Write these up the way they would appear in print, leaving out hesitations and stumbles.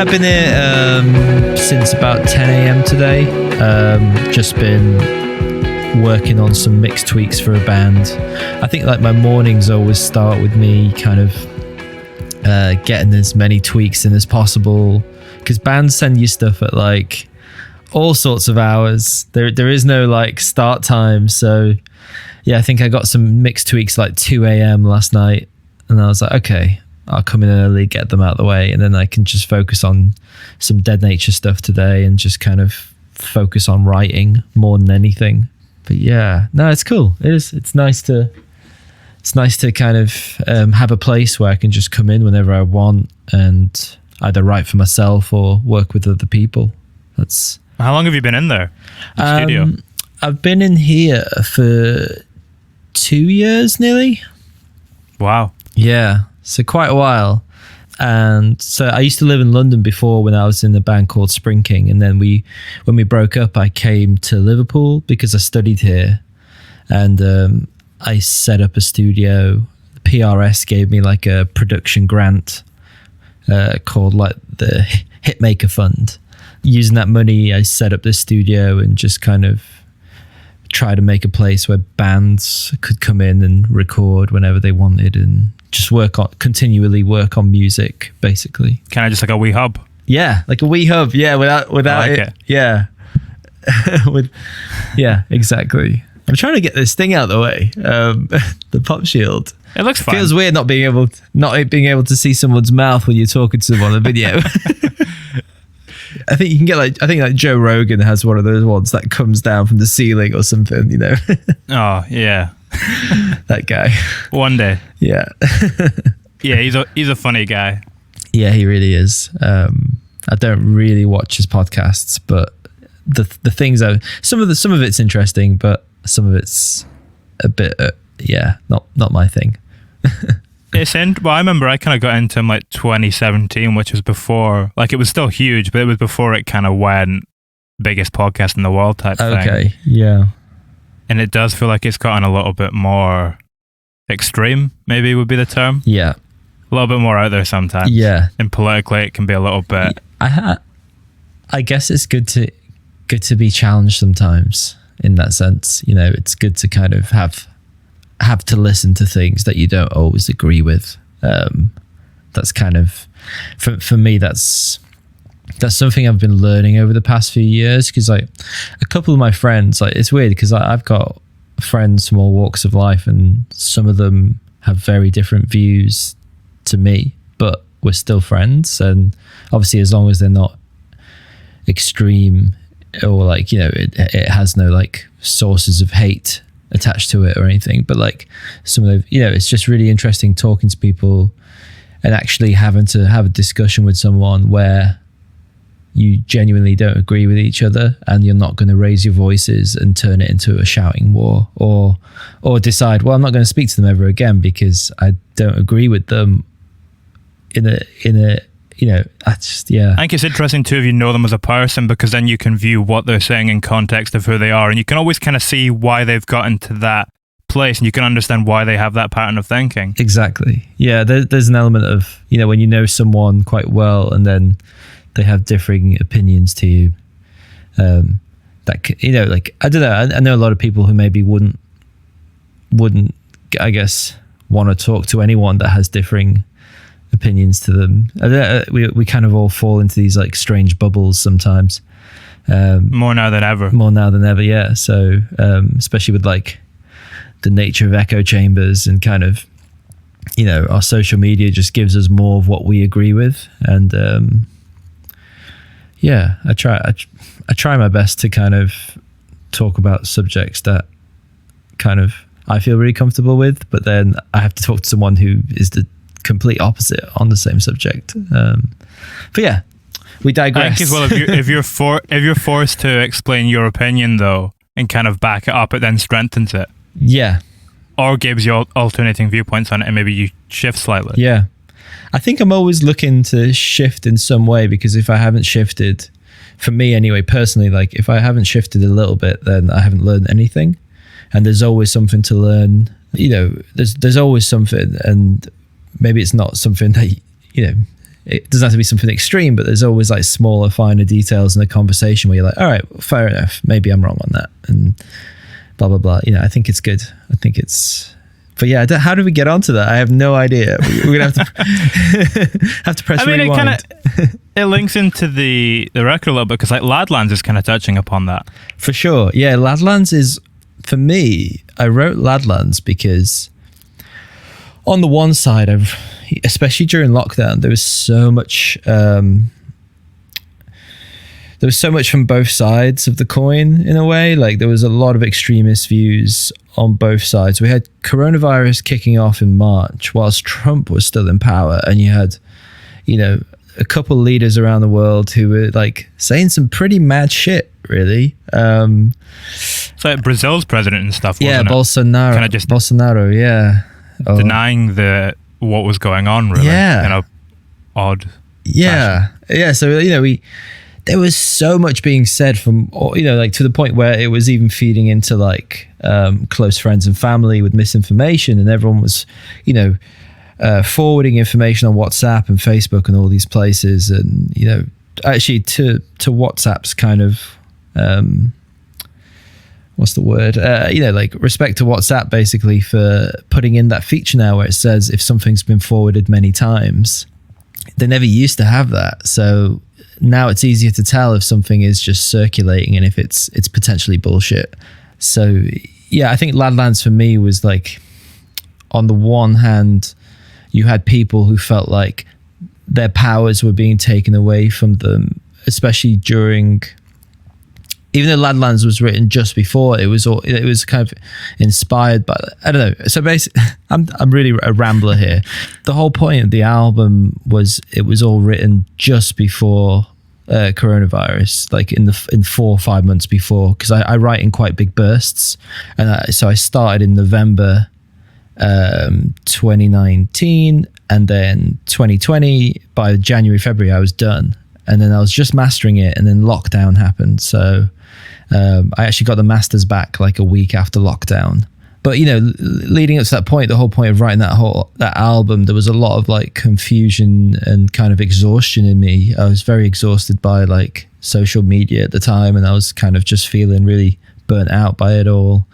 I've been here since about 10 a.m. today. Just been working on some mix tweaks for a band. I think like my mornings always start with me kind of getting as many tweaks in as possible, because bands send you stuff at like all sorts of hours. There is no like start time. So yeah, I think I got some mix tweaks like 2 a.m. last night, and I was like, okay, I'll come in early, get them out of the way, and then I can just focus on some Dead Nature stuff today and just kind of focus on writing more than anything. But yeah, no, it's cool. It is. It's nice to kind of have a place where I can just come in whenever I want and either write for myself or work with other people. That's. How long have you been in there? The studio? I've been in here for 2 years nearly. Wow. Yeah, so quite a while. And so I used to live in London before when I was in a band called Spring King. And then when we broke up, I came to Liverpool because I studied here. And I set up a studio. The PRS gave me like a production grant called like the Hitmaker Fund. Using that money, I set up this studio and just kind of try to make a place where bands could come in and record whenever they wanted and just continually work on music, basically. Kind of just like a wee hub. Yeah, like a wee hub. Yeah, without like it. Yeah, yeah, exactly. I'm trying to get this thing out of the way. The pop shield. It looks fun. Feels weird not being able to see someone's mouth when you're talking to them on a video. I think you can get like Joe Rogan has one of those ones that comes down from the ceiling or something, you know. Oh yeah. That guy. One day. Yeah. Yeah, he's a funny guy. Yeah, he really is. I don't really watch his podcasts, but the things some of it's interesting, but some of it's a bit not my thing. Well, I remember I kind of got into him like 2017, which was before, like it was still huge, but it was before it kind of went biggest podcast in the world type thing. Okay, yeah. And it does feel like it's gotten a little bit more extreme, maybe would be the term. Yeah. A little bit more out there sometimes. Yeah. And politically it can be a little bit. I guess it's good to be challenged sometimes in that sense. You know, it's good to kind of have to listen to things that you don't always agree with. That's kind of, for me, that's something I've been learning over the past few years, because like a couple of my friends, like it's weird because I've got friends from all walks of life and some of them have very different views to me, but we're still friends. And obviously as long as they're not extreme or like, you know, it has no like sources of hate attached to it or anything, but like some of the, you know, it's just really interesting talking to people and actually having to have a discussion with someone where you genuinely don't agree with each other and you're not going to raise your voices and turn it into a shouting war or decide, well, I'm not going to speak to them ever again because I don't agree with them in a you know, I think it's interesting too if you know them as a person, because then you can view what they're saying in context of who they are, and you can always kind of see why they've gotten to that place, and you can understand why they have that pattern of thinking. Exactly. Yeah, there's an element of, you know, when you know someone quite well and then they have differing opinions to you, that, you know, like, I don't know, I know a lot of people who maybe wouldn't I guess want to talk to anyone that has differing opinions to them. We kind of all fall into these like strange bubbles sometimes. More now than ever. Yeah. So especially with like the nature of echo chambers and kind of, you know, our social media just gives us more of what we agree with. And yeah, I try my best to kind of talk about subjects that kind of I feel really comfortable with, but then I have to talk to someone who is the complete opposite on the same subject. But yeah, we digress. I think as well, if you're forced to explain your opinion though and kind of back it up, it then strengthens it. Yeah. Or gives you alternating viewpoints on it, and maybe you shift slightly. Yeah. I think I'm always looking to shift in some way, because if I haven't shifted, for me anyway, personally, like if I haven't shifted a little bit, then I haven't learned anything. And there's always something to learn. You know, there's always something, and maybe it's not something that, you know, it doesn't have to be something extreme, but there's always like smaller, finer details in the conversation where you're like, all right, well, fair enough, maybe I'm wrong on that, and blah blah blah. I think it's good. I think it's. But yeah, how did we get onto that? I have no idea. We're gonna have to press rewind. It links into the record a little bit, because like Ladlands is kind of touching upon that. For sure, yeah. Ladlands is, for me, I wrote Ladlands because on the one side, especially during lockdown, there was so much. There was so much from both sides of the coin, in a way. Like, there was a lot of extremist views on both sides. We had coronavirus kicking off in March whilst Trump was still in power, and you had, a couple leaders around the world who were like saying some pretty mad shit, really. It's like Brazil's president and stuff, wasn't it? Bolsonaro. Kind of just Bolsonaro, yeah. denying what was going on, really. Yeah. Odd Yeah. fashion. Yeah. So, there was so much being said from, to the point where it was even feeding into like close friends and family with misinformation, and everyone was, forwarding information on WhatsApp and Facebook and all these places, and actually to WhatsApp's kind of what's the word? Like respect to WhatsApp basically for putting in that feature now where it says if something's been forwarded many times. They never used to have that, so now it's easier to tell if something is just circulating and if it's potentially bullshit. So yeah, I think Ladlands for me was like, on the one hand, you had people who felt like their powers were being taken away from them, especially during, even though Ladlands was written just before, it was kind of inspired by, I don't know. So basically, I'm really a rambler here. The whole point of the album was it was all written just before coronavirus, like in 4 or 5 months before, because I write in quite big bursts, and so I started in November 2019, and then 2020 by January, February I was done, and then I was just mastering it, and then lockdown happened. So I actually got the masters back like a week after lockdown. But leading up to that point, the whole point of writing that album, there was a lot of like confusion and kind of exhaustion in me. I was very exhausted by like social media at the time, and I was kind of just feeling really burnt out by it all.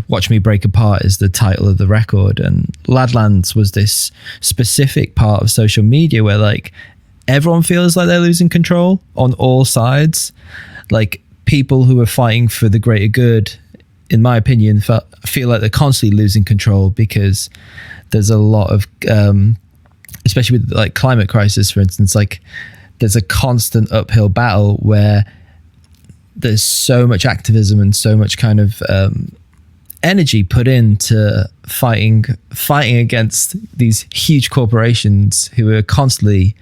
Watch Me Break Apart is the title of the record, and Ladlands was this specific part of social media where like everyone feels like they're losing control on all sides. Like people who are fighting for the greater good, in my opinion, feel like they're constantly losing control, because there's a lot of, especially with like climate crisis, for instance, like there's a constant uphill battle where there's so much activism and so much kind of energy put into fighting against these huge corporations who are constantly,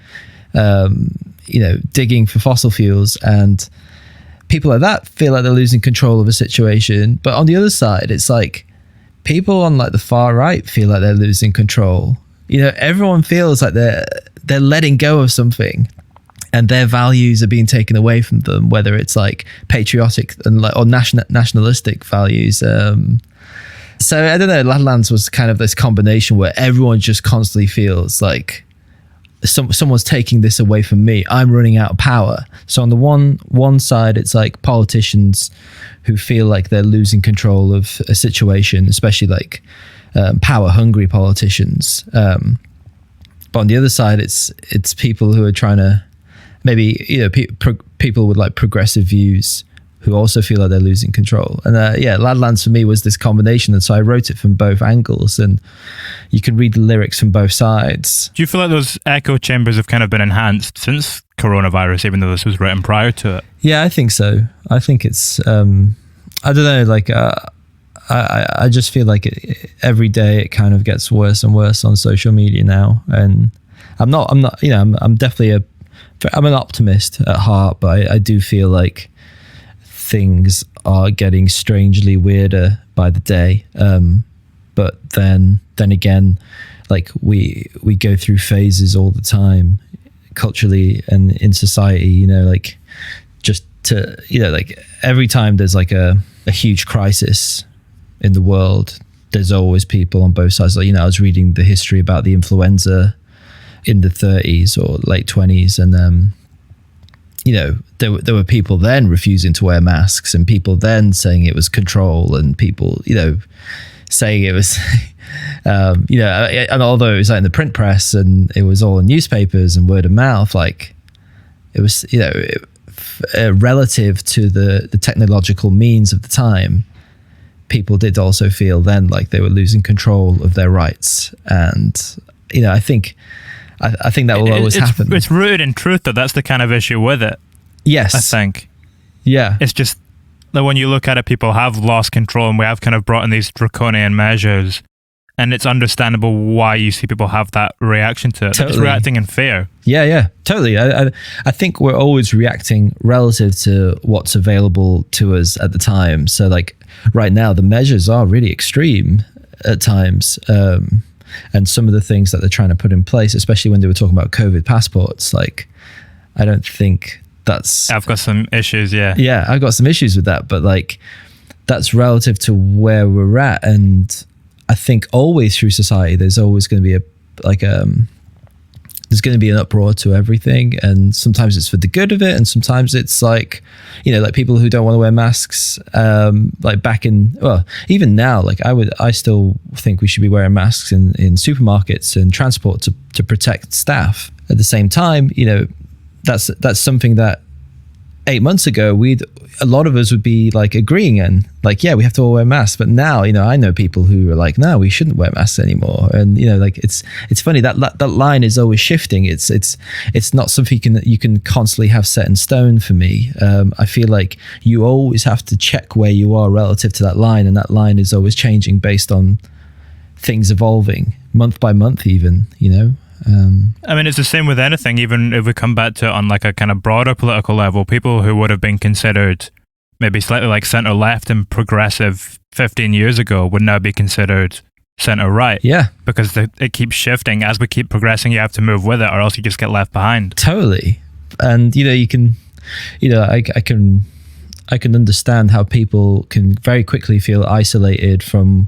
digging for fossil fuels, and people like that feel like they're losing control of a situation. But on the other side, it's like people on like the far right feel like they're losing control. Everyone feels like they're letting go of something, and their values are being taken away from them, whether it's like patriotic and like or nationalistic values. So I don't know. Ladlands was kind of this combination where everyone just constantly feels like someone's taking this away from me. I'm running out of power. So on the one side, it's like politicians who feel like they're losing control of a situation, especially like power hungry politicians. But on the other side, it's people who are trying to maybe people with like progressive views who also feel like they're losing control. And Ladlands for me was this combination, and so I wrote it from both angles, and you can read the lyrics from both sides. Do you feel like those echo chambers have kind of been enhanced since coronavirus, even though this was written prior to it? Yeah, I think so. I think it's I don't know, like I just feel like every day it kind of gets worse and worse on social media now, and I'm definitely I'm an optimist at heart, but I do feel like things are getting strangely weirder by the day. But then again, like we go through phases all the time, culturally and in society. Like just to like every time there's like a huge crisis in the world, there's always people on both sides. Like I was reading the history about the influenza in the 30s or late 20s, and there were people then refusing to wear masks, and people then saying it was control, and people saying it was and although it was like in the print press and it was all in newspapers and word of mouth, like it was relative to the technological means of the time, people did also feel then like they were losing control of their rights. And I think that will always happen. It's rooted in truth, though. That's the kind of issue with it. Yes, I think. Yeah, it's just that when you look at it, people have lost control, and we have kind of brought in these draconian measures, and it's understandable why you see people have that reaction to it. Totally. It's reacting in fear. Yeah, totally. I think we're always reacting relative to what's available to us at the time. So like right now, the measures are really extreme at times. And some of the things that they're trying to put in place, especially when they were talking about COVID passports, like I don't think that's... I've got some issues, yeah. Yeah, I've got some issues with that, but like that's relative to where we're at. And I think always through society, there's always going to be there's going to be an uproar to everything, and sometimes it's for the good of it, and sometimes it's like like people who don't want to wear masks, like back in, well, even now, like I still think we should be wearing masks in supermarkets and transport to protect staff. At the same time, that's something that 8 months ago a lot of us would be like agreeing, and like, yeah, we have to all wear masks. But now, I know people who are like, no, we shouldn't wear masks anymore. And like it's funny that line is always shifting. It's not something you can constantly have set in stone for me. I feel like you always have to check where you are relative to that line, and that line is always changing based on things evolving month by month, even. I mean, it's the same with anything. Even if we come back to it on like a kind of broader political level, people who would have been considered maybe slightly like center left and progressive 15 years ago would now be considered center right. Yeah, because it keeps shifting. As we keep progressing, you have to move with it, or else you just get left behind. Totally. And you can I can understand how people can very quickly feel isolated from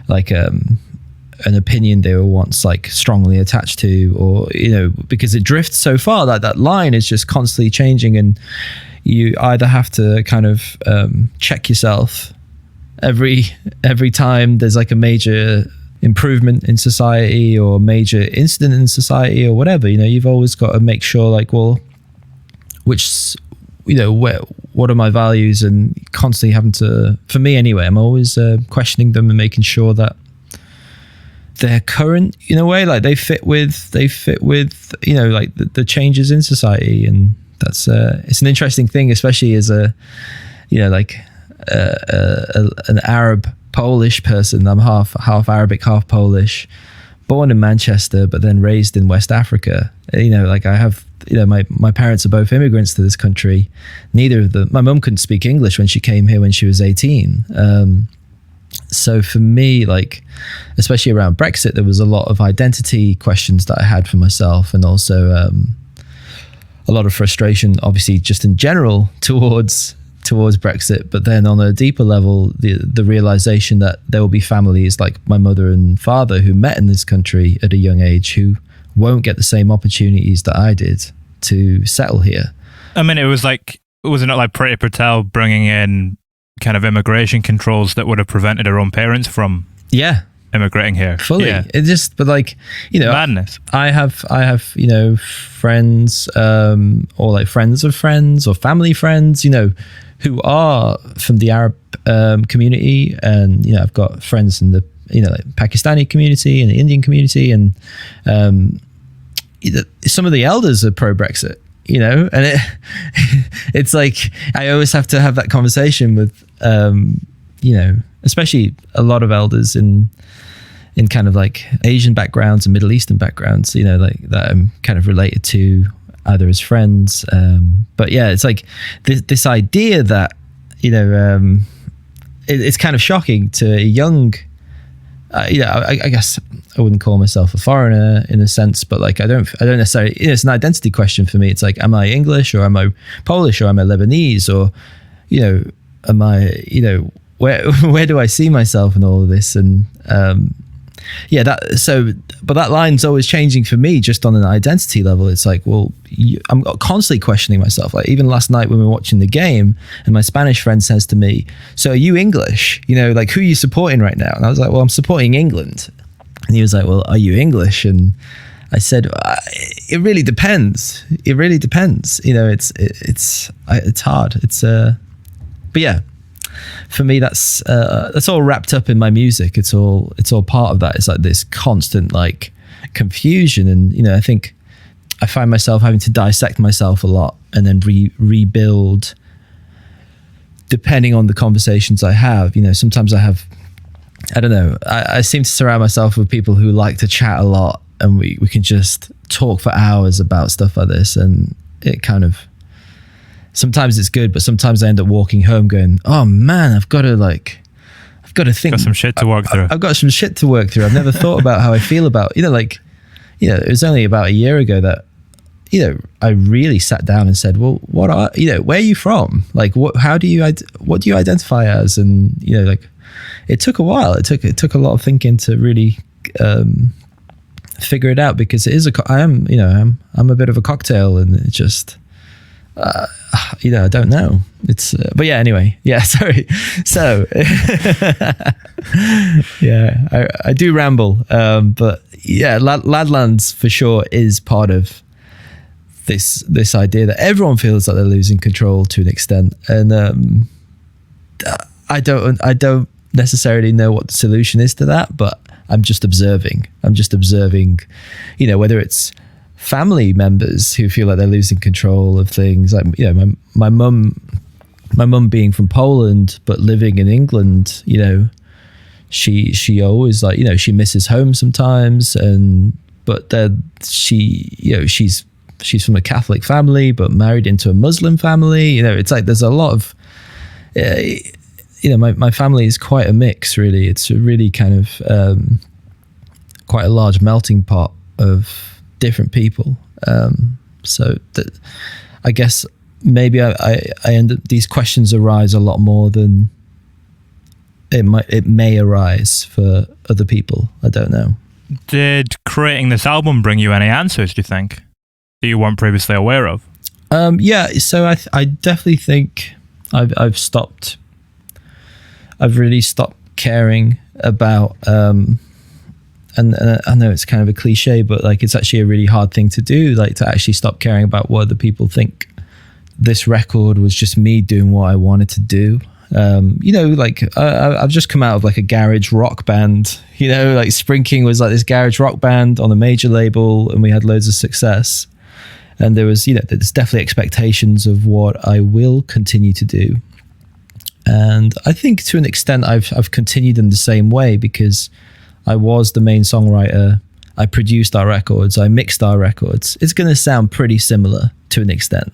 like an opinion they were once like strongly attached to, or because it drifts so far that line is just constantly changing, and you either have to kind of check yourself every time there's like a major improvement in society or a major incident in society or whatever. You've always got to make sure, like, well, which what are my values, and constantly having to, for me anyway, I'm always questioning them and making sure that they're current in a way, like they fit with like the changes in society. And that's it's an interesting thing, especially as an Arab Polish person. I'm half Arabic, half Polish, born in Manchester but then raised in West Africa. Like I have my parents are both immigrants to this country. Neither of them, my mum couldn't speak English when she came here when she was 18. So for me, like, especially around Brexit, there was a lot of identity questions that I had for myself, and also a lot of frustration, obviously, just in general towards Brexit. But then on a deeper level, the realization that there will be families like my mother and father who met in this country at a young age who won't get the same opportunities that I did to settle here. I mean, wasn't it like Priti Patel bringing in kind of immigration controls that would have prevented her own parents from immigrating here fully? Yeah. It just, but like, madness. I have friends or like friends of friends or family friends who are from the Arab community, and I've got friends in the like Pakistani community and the Indian community, and some of the elders are pro-Brexit, and it's like I always have to have that conversation with especially a lot of elders in kind of like Asian backgrounds and Middle Eastern backgrounds, like that I'm kind of related to either as friends, but yeah, it's like this idea that it's kind of shocking to a young I guess I wouldn't call myself a foreigner in a sense, but like I don't necessarily, it's an identity question for me. It's like, am I English, or am I Polish, or am I Lebanese, or am I where do I see myself in all of this? And but that line's always changing for me, just on an identity level. It's like, well, I'm constantly questioning myself. Like even last night when we were watching the game, and my Spanish friend says to me, "So are you English? You know, like who are you supporting right now?" And I was like, "Well, I'm supporting England." And he was like, "Well, are you English?" And I said, "It really depends. It really depends. You know, it's hard. But yeah." For me, that's all wrapped up in my music. It's all part of that. It's like this constant like confusion, and you know, I think I find myself having to dissect myself a lot and then rebuild depending on the conversations I have. You know, sometimes I don't know. I seem to surround myself with people who like to chat a lot, and we can just talk for hours about stuff like this, and it kind of. Sometimes it's good, but sometimes I end up walking home going, "Oh man, I've got to think. Got some shit to work through. I've got some shit to work through. I've never thought about how I feel about, it was only about a year ago that, I really sat down and said, well, where are you from? Like, what do you identify as? And, it took a while. It took a lot of thinking to really, figure it out, because I'm a bit of a cocktail, and it just, I don't know. It's, but yeah, anyway, yeah, sorry. So, yeah, I do ramble. But yeah, Ladlands for sure is part of this idea that everyone feels like they're losing control to an extent. And, I don't necessarily know what the solution is to that, but I'm just observing, whether it's family members who feel like they're losing control of things, like my mum being from Poland but living in England, she always she misses home sometimes, but then she's from a Catholic family but married into a Muslim family. It's like there's a lot of my family is quite a mix, really. It's a really kind of quite a large melting pot of different people, so that I guess maybe I end up, these questions arise a lot more than it may arise for other people. I don't know. Did creating this album bring you any answers, do you think, that you weren't previously aware of? Yeah, so I definitely think I've really stopped caring about and I know it's kind of a cliche, but like it's actually a really hard thing to do, like to actually stop caring about what other people think. This record was just me doing what I wanted to do. I've just come out of like a garage rock band, like Spring King was like this garage rock band on a major label, and we had loads of success. And there was, there's definitely expectations of what I will continue to do. And I think to an extent I've continued in the same way, because I was the main songwriter. I produced our records. I mixed our records. It's going to sound pretty similar to an extent.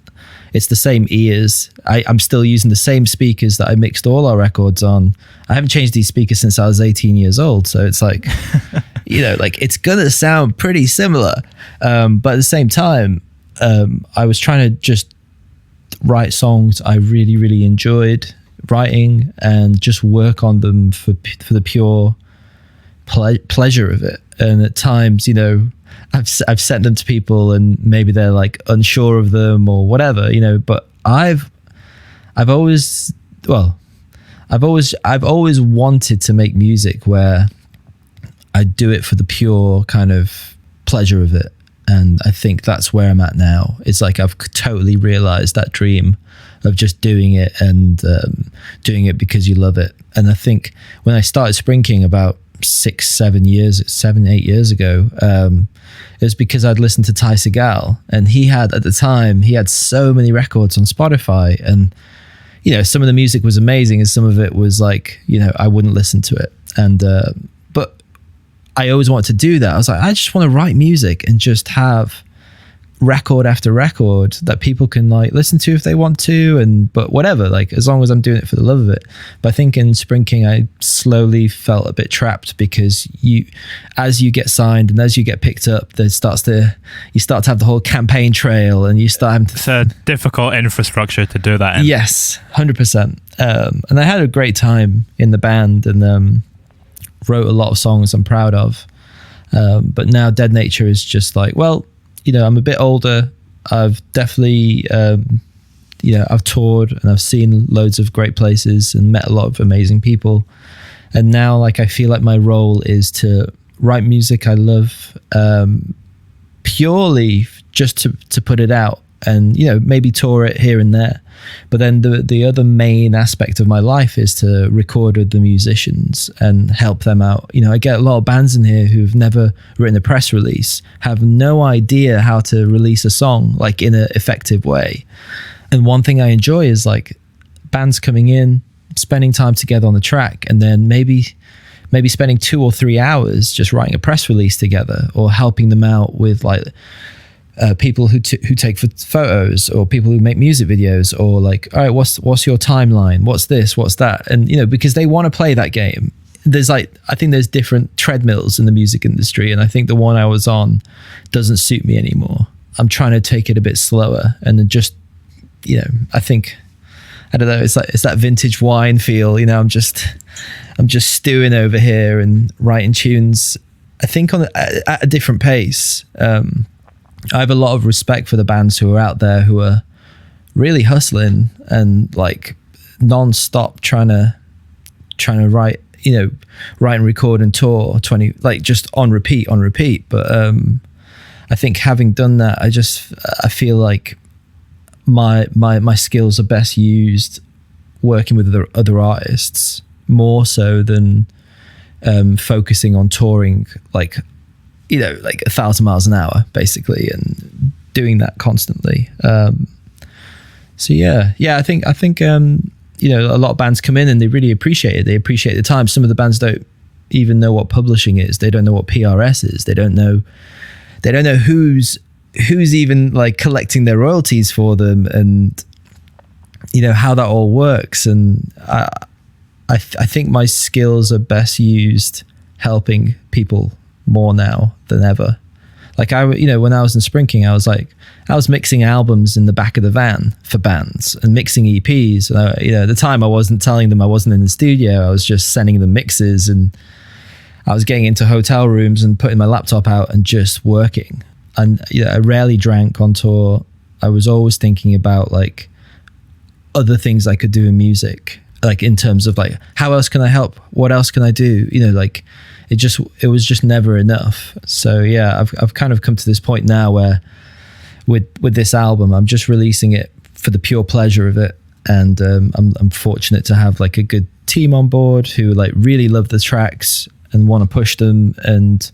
It's the same ears. I'm still using the same speakers that I mixed all our records on. I haven't changed these speakers since I was 18 years old. So it's like, it's going to sound pretty similar. But at the same time, I was trying to just write songs I really, really enjoyed writing, and just work on them for the pure pleasure of it. And at times, I've sent them to people and maybe they're like unsure of them or whatever, but I've always wanted to make music where I do it for the pure kind of pleasure of it. And I think that's where I'm at now. It's like I've totally realized that dream of just doing it, and doing it because you love it. And I think when I started Spring King about 7, 8 years ago, it was because I'd listened to Ty Segall, and at the time he had so many records on Spotify, and some of the music was amazing and some of it was like, I wouldn't listen to it. And but I always wanted to do that. I was like, I just want to write music and just have record after record that people can like listen to if they want to, but whatever, like as long as I'm doing it for the love of it. But I think in Spring King I slowly felt a bit trapped, because as you get signed and as you get picked up, you start to have the whole campaign trail, and you start having to, it's a difficult infrastructure to do that in. Yes, 100%. And I had a great time in the band, and wrote a lot of songs I'm proud of. But now Dead Nature is just like, well, I'm a bit older. I've definitely, I've toured and I've seen loads of great places and met a lot of amazing people. And now, like, I feel like my role is to write music I love, purely just to put it out and, maybe tour it here and there. But then the other main aspect of my life is to record with the musicians and help them out. I get a lot of bands in here who've never written a press release, have no idea how to release a song like in an effective way. And one thing I enjoy is like bands coming in, spending time together on the track, and then maybe spending 2 or 3 hours just writing a press release together, or helping them out with like people who take photos, or people who make music videos, or like, all right, what's your timeline? What's this? What's that? And because they want to play that game. I think there's different treadmills in the music industry, and I think the one I was on doesn't suit me anymore. I'm trying to take it a bit slower, and then just, I think, I don't know, it's that vintage wine feel. I'm just stewing over here and writing tunes, I think at a different pace. I have a lot of respect for the bands who are out there who are really hustling and like non-stop trying to write, write and record and tour 20, like just on repeat. But I think having done that, I feel like my skills are best used working with other artists more so than focusing on touring like 1,000 miles an hour basically, and doing that constantly. So I think a lot of bands come in and they really appreciate it. They appreciate the time. Some of the bands don't even know what publishing is. They don't know what PRS is. They don't know who's even like collecting their royalties for them, and how that all works. And I think my skills are best used helping people more now than ever. Like when I was in Spring King, I was mixing albums in the back of the van for bands and mixing EPs. At the time I wasn't telling them I wasn't in the studio. I was just sending them mixes, and I was getting into hotel rooms and putting my laptop out and just working. And I rarely drank on tour. I was always thinking about like other things I could do in music, like in terms of like, how else can I help? What else can I do? It was just never enough. So yeah, I've kind of come to this point now where with this album, I'm just releasing it for the pure pleasure of it. And I'm fortunate to have like a good team on board who like really love the tracks and want to push them. And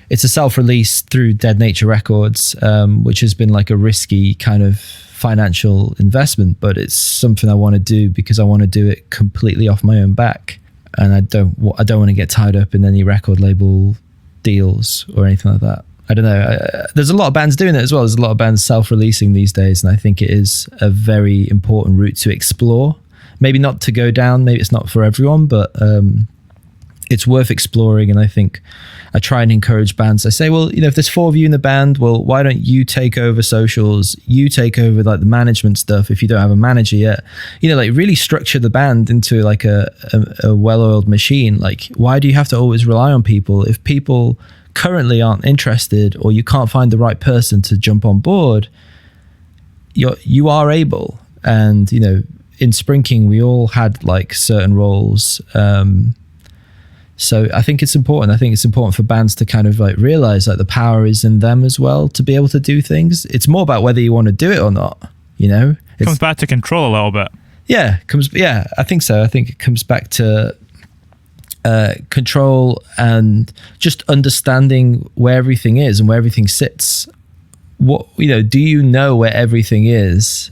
it's a self-release through Dead Nature Records, which has been like a risky kind of financial investment, but it's something I want to do because I want to do it completely off my own back. And I don't want to get tied up in any record label deals or anything like that. I don't know. There's a lot of bands doing it as well. There's a lot of bands self-releasing these days, and I think it is a very important route to explore. Maybe not to go down. Maybe it's not for everyone, but it's worth exploring. And I think I try and encourage bands. I say, well, if there's 4 of you in the band, well, why don't you take over socials? You take over like the management stuff if you don't have a manager yet. Like really structure the band into like a well-oiled machine. Like, why do you have to always rely on people? If people currently aren't interested, or you can't find the right person to jump on board, you are able. And in Spring King, we all had like certain roles. So I think it's important. I think it's important for bands to kind of like realize that the power is in them as well to be able to do things. It's more about whether you want to do it or not. It comes back to control a little bit. Yeah, I think so. I think it comes back to control and just understanding where everything is and where everything sits. What do you know where everything is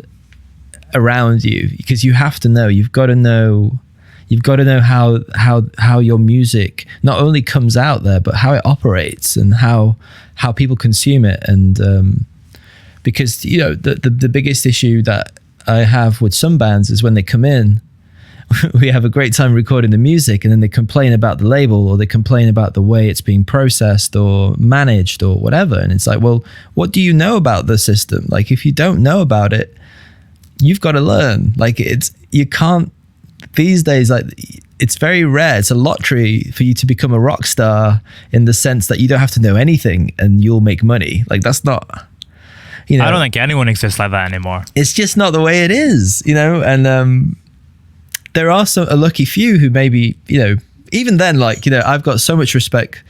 around you? Because you have to know. You've got to know how your music not only comes out there, but how it operates and how people consume it. And because the biggest issue that I have with some bands is when they come in, we have a great time recording the music, and then they complain about the label, or they complain about the way it's being processed or managed or whatever. And it's like, well, what do you know about the system? Like, if you don't know about it, you've got to learn. Like, you can't these days, like it's very rare. It's a lottery for you to become a rock star in the sense that you don't have to know anything and you'll make money. Like that's not, you know, I don't think anyone exists like that anymore. It's just not the way it is, you know. And there are a lucky few who maybe, you know, even then, like, you know, I've got so much respect.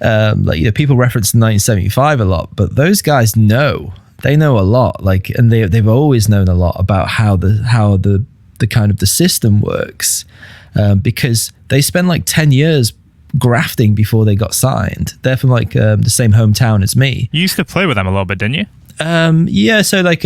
Like, you know, people reference 1975 a lot, but those guys they know a lot, like, and they've always known a lot about how the kind of the system works, because they spent like 10 years grafting before they got signed. They're from like the same hometown as me. You used to play with them a little bit, didn't you? Yeah, so like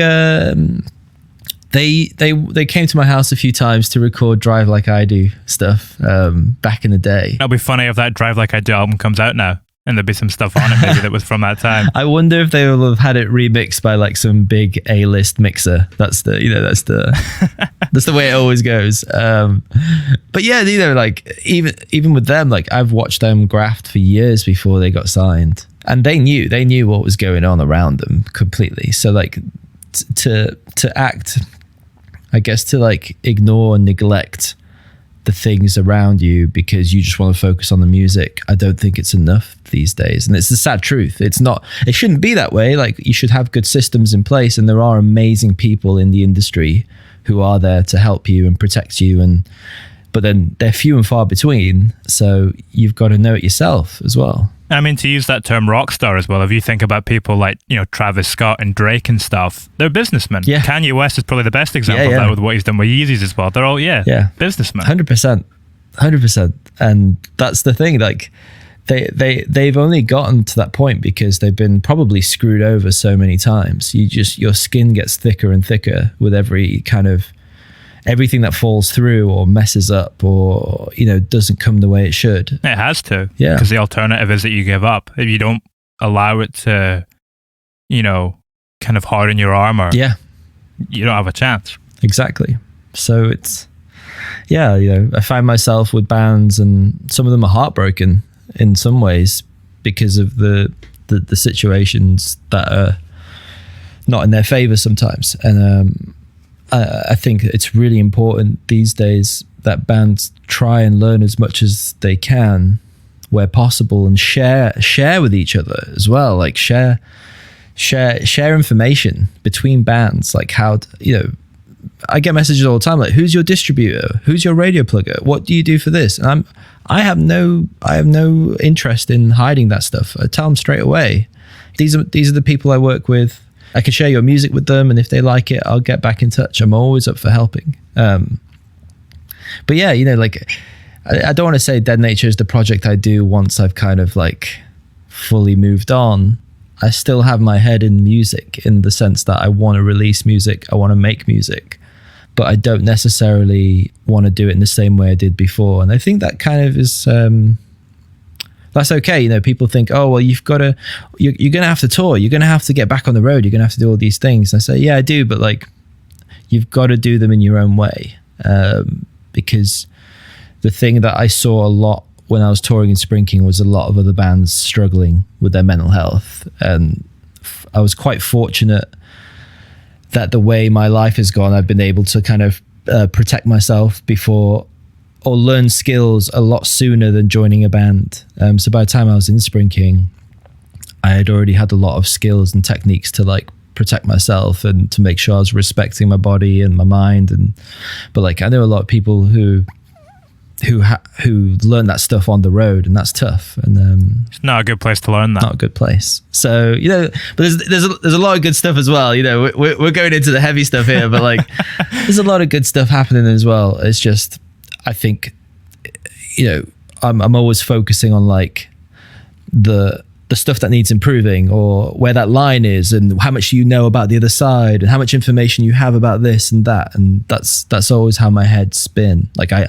they came to my house a few times to record Drive Like I Do stuff back in the day. It'll be funny if that Drive Like I Do album comes out now and there'll be some stuff on it maybe that was from that time. I wonder if they will have had it remixed by like some big A-list mixer. That's the that's the way it always goes. But yeah, you know, like even with them, like I've watched them graft for years before they got signed. And they knew what was going on around them completely. So like to act, I guess, to like ignore and neglect the things around you because you just want to focus on the music, I don't think it's enough these days. And it's the sad truth. It shouldn't be that way. Like you should have good systems in place, and there are amazing people in the industry who are there to help you and protect you, but then they're few and far between. So you've got to know it yourself as well. I mean, to use that term rock star as well, if you think about people like, you know, Travis Scott and Drake and stuff, they're businessmen. Yeah. Kanye West is probably the best example of that with what he's done with Yeezys as well. They're all, businessmen. 100%. And that's the thing, like they've only gotten to that point because they've been probably screwed over so many times. Your skin gets thicker and thicker with everything that falls through or messes up or, you know, doesn't come the way it should. It has to. Yeah. Because the alternative is that you give up. If you don't allow it to, you know, kind of harden your armor, you don't have a chance. Exactly. So it's, yeah, you know, I find myself with bands and some of them are heartbroken in some ways because of the situations that are not in their favor sometimes. And, I think it's really important these days that bands try and learn as much as they can where possible and share with each other as well. Like share information between bands. Like how, you know, I get messages all the time like, who's your distributor? Who's your radio plugger? What do you do for this? And I have no interest in hiding that stuff. I tell them straight away. These are the people I work with. I can share your music with them, and if they like it, I'll get back in touch. I'm always up for helping. But yeah, you know, like I don't want to say Dead Nature is the project I do once I've kind of like fully moved on. I still have my head in music in the sense that I want to release music, I want to make music, but I don't necessarily want to do it in the same way I did before. And I think that kind of is that's okay. You know, people think, oh, well, you're going to have to tour. You're going to have to get back on the road. You're going to have to do all these things. And I say, yeah, I do. But like, you've got to do them in your own way. Because the thing that I saw a lot when I was touring in Spring King was a lot of other bands struggling with their mental health. And I was quite fortunate that the way my life has gone, I've been able to kind of protect myself before or learn skills a lot sooner than joining a band. So by the time I was in Spring King, I had already had a lot of skills and techniques to like protect myself and to make sure I was respecting my body and my mind. But like, I know a lot of people who learn that stuff on the road, and that's tough. And it's not a good place to learn that. Not a good place. So, you know, but there's a lot of good stuff as well. You know, we're going into the heavy stuff here, but like, there's a lot of good stuff happening as well. It's just, I think, you know, I'm always focusing on like the stuff that needs improving, or where that line is, and how much you know about the other side, and how much information you have about this and that. And that's always how my head's been. Like I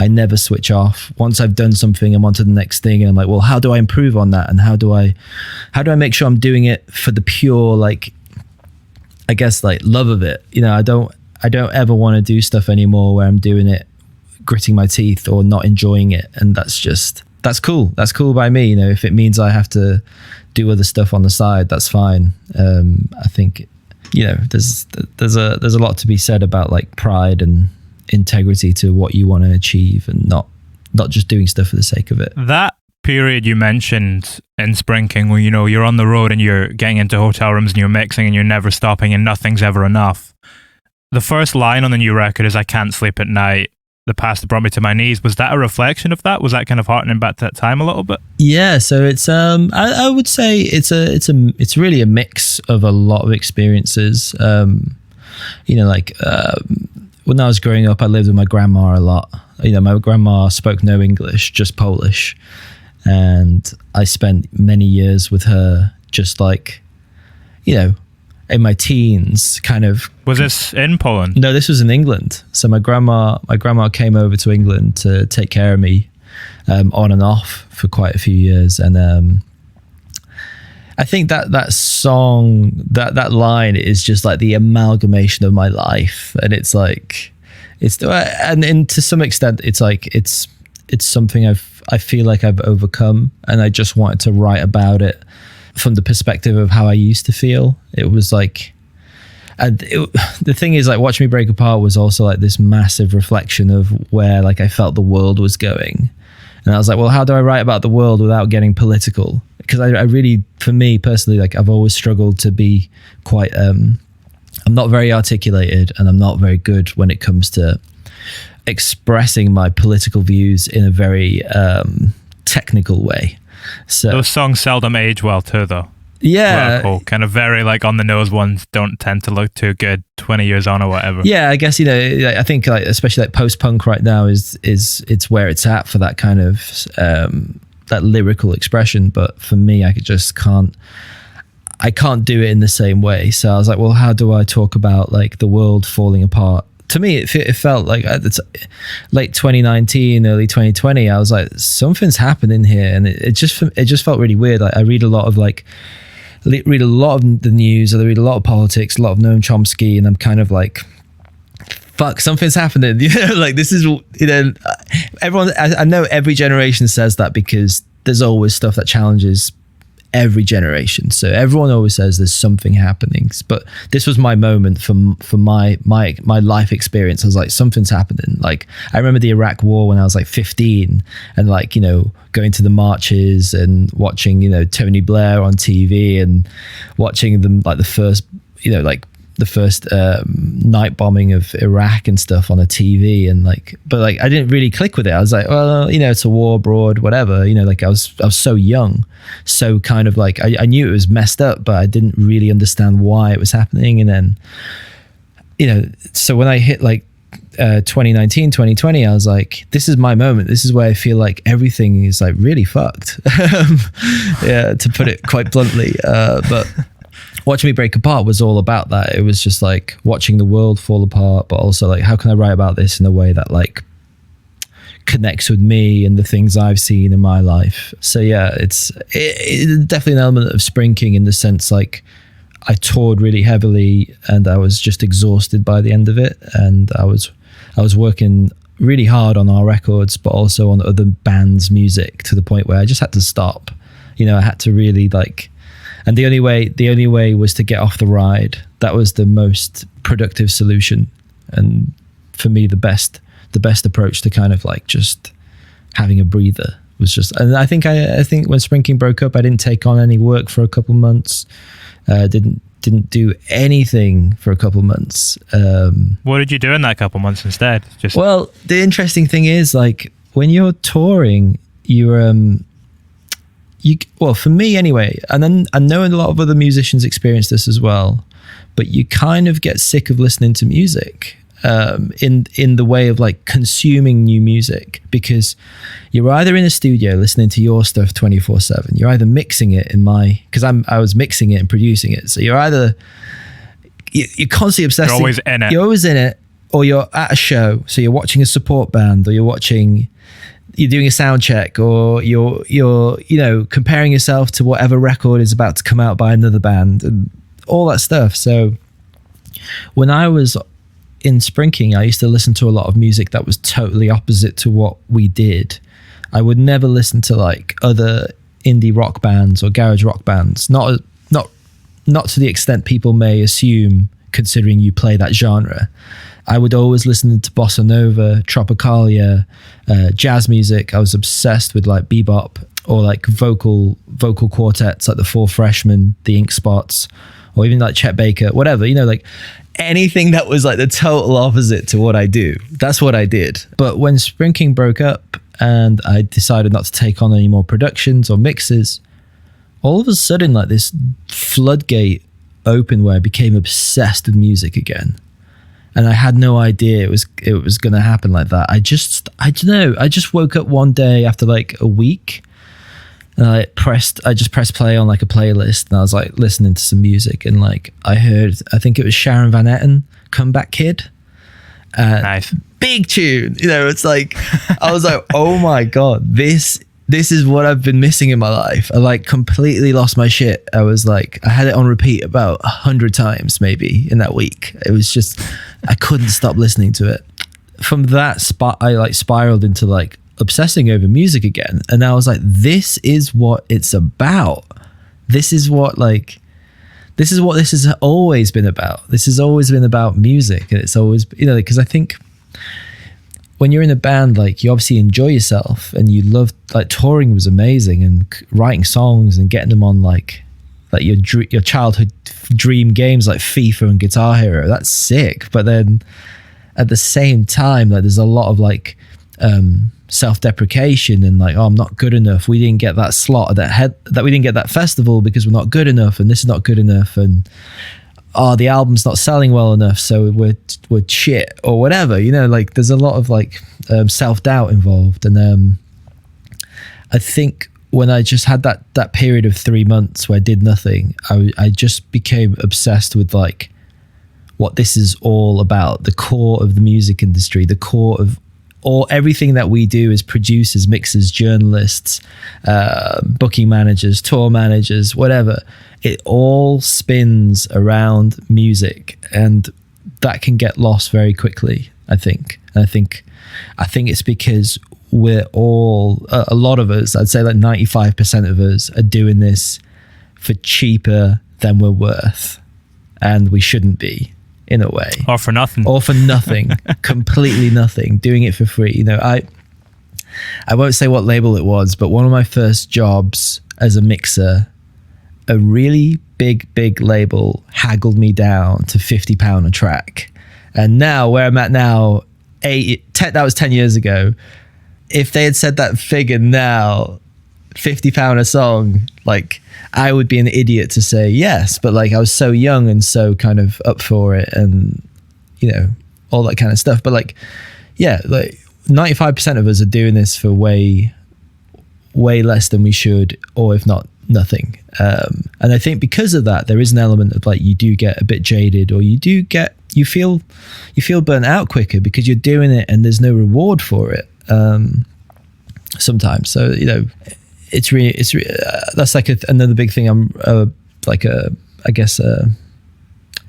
never switch off. Once I've done something, I'm on to the next thing, and I'm like, well, how do I improve on that? And how do I make sure I'm doing it for the pure, like, I guess, like, love of it? You know, I don't ever want to do stuff anymore where I'm doing it gritting my teeth or not enjoying it. And that's cool. That's cool by me. You know, if it means I have to do other stuff on the side, that's fine. I think, you know, there's a lot to be said about like pride and integrity to what you want to achieve, and not not just doing stuff for the sake of it. That period you mentioned in Sprinking, where you're on the road and you're getting into hotel rooms and you're mixing and you're never stopping and nothing's ever enough. The first line on the new record is "I can't sleep at night. The past brought me to my knees." Was that a reflection of that? Was that kind of harkening back to that time a little bit? Yeah, so it's I would say it's really a mix of a lot of experiences. When I was growing up, I lived with my grandma a lot. My grandma spoke no English, just Polish. And I spent many years with her, just like, in my teens, kind of. Was this in Poland? No, this was in England. So my grandma came over to England to take care of me, on and off for quite a few years. And I think that song, that line is just like the amalgamation of my life. And it's like, and to some extent, it's like, it's something I feel like I've overcome, and I just wanted to write about it from the perspective of how I used to feel. It was like, the thing is, like, Watch Me Break Apart was also like this massive reflection of where like I felt the world was going. And I was like, well, how do I write about the world without getting political? Because I really, for me personally, like I've always struggled to be quite, I'm not very articulated, and I'm not very good when it comes to expressing my political views in a very technical way. So those songs seldom age well too, though. Yeah, Local, kind of very like on the nose ones don't tend to look too good 20 years on or whatever. Yeah, I guess I think like especially like post punk right now is it's where it's at for that kind of that lyrical expression. But for me, I can't do it in the same way. So I was like, well, how do I talk about like the world falling apart? To me, it felt like it's late 2019, early 2020. I was like, something's happening here, and it just felt really weird. Like I read a lot of the news, I read a lot of politics, a lot of Noam Chomsky, and I'm kind of like, fuck, something's happening. Like this is, everyone. I know every generation says that because there's always stuff that challenges every generation. So everyone always says there's something happening, but this was my moment for my life experience. I was like, something's happening. Like I remember the Iraq War when I was like 15, and like going to the marches and watching Tony Blair on TV and watching them like the first night bombing of Iraq and stuff on a TV, and but I didn't really click with it. I was like, well, it's a war abroad, whatever. Like I was so young, so kind of like I knew it was messed up, but I didn't really understand why it was happening. And then, so when I hit like 2019, 2020, I was like, this is my moment. This is where I feel like everything is like really fucked. Yeah, to put it quite bluntly. But Watch Me Break Apart was all about that. It was just like watching the world fall apart, but also like, how can I write about this in a way that like connects with me and the things I've seen in my life? So yeah, it's definitely an element of Sprinking in the sense like I toured really heavily and I was just exhausted by the end of it. And I was working really hard on our records, but also on other bands' music to the point where I just had to stop. I had to really like, and the only way was to get off the ride. That was the most productive solution, and for me, the best approach to kind of like just having a breather was just. And I think when Sprinking broke up, I didn't take on any work for a couple months. Didn't do anything for a couple months. What did you do in that couple months instead? Well, the interesting thing is like when you're touring, well, for me anyway, and then I know a lot of other musicians experience this as well, but you kind of get sick of listening to music in the way of like consuming new music, because you're either in a studio listening to your stuff 24/7, you're either mixing it because I was mixing it and producing it, so you're constantly obsessed. You're always in it. You're always in it, or you're at a show, so you're watching a support band, or you're doing a sound check, or you're comparing yourself to whatever record is about to come out by another band and all that stuff. So when I was in Sprinking, I used to listen to a lot of music that was totally opposite to what we did. I would never listen to like other indie rock bands or garage rock bands, not to the extent people may assume considering you play that genre. I would always listen to bossa nova, tropicalia, jazz music. I was obsessed with like bebop or like vocal quartets like the Four Freshmen, the Ink Spots, or even like Chet Baker, whatever, you know, like anything that was like the total opposite to what I do. That's what I did. But when Spring King broke up and I decided not to take on any more productions or mixes, all of a sudden like this floodgate opened where I became obsessed with music again. And I had no idea it was going to happen like that. I don't know. I just woke up one day after like a week, and I just pressed play on like a playlist, and I was like listening to some music, and like I think it was Sharon Van Etten, Comeback Kid. Nice. Big tune. You know, it's like, I was like, oh my God, this is what I've been missing in my life. I like completely lost my shit. I was like, I had it on repeat about 100 times maybe in that week. It was just, I couldn't stop listening to it. From that spot, I like spiraled into like obsessing over music again. And I was like, this is what it's about. This is what this has always been about. This has always been about music. And it's always, you know, because I think when you're in a band, like you obviously enjoy yourself and you love, like touring was amazing, and writing songs and getting them on like your childhood dream games like FIFA and Guitar Hero. That's sick. But then at the same time, like there's a lot of like self-deprecation and like, oh, I'm not good enough. We didn't get that slot that we didn't get that festival because we're not good enough, and this is not good enough, and the album's not selling well enough, so we're shit or whatever, you know, like there's a lot of like self-doubt involved. And I think when I just had that period of 3 months where I did nothing, I just became obsessed with like what this is all about, the core of the music industry, the core of everything that we do as producers, mixers, journalists, booking managers, tour managers, whatever. It all spins around music, and that can get lost very quickly, I think. And I think it's because we're all, a lot of us, I'd say like 95% of us are doing this for cheaper than we're worth, and we shouldn't be. In a way, or for nothing, completely nothing, doing it for free. You know, I won't say what label it was, but one of my first jobs as a mixer, a really big label haggled me down to £50 a track. And now where I'm at now, that was 10 years ago. If they had said that figure now, £50 a song, like I would be an idiot to say yes, but like I was so young and so kind of up for it, and you know, all that kind of stuff. But like, yeah, like 95% of us are doing this for way less than we should, or if not nothing. And I think because of that, there is an element of like, you do get a bit jaded, or you feel burnt out quicker because you're doing it and there's no reward for it sometimes. So, you know, it's really that's like another big thing I'm I guess an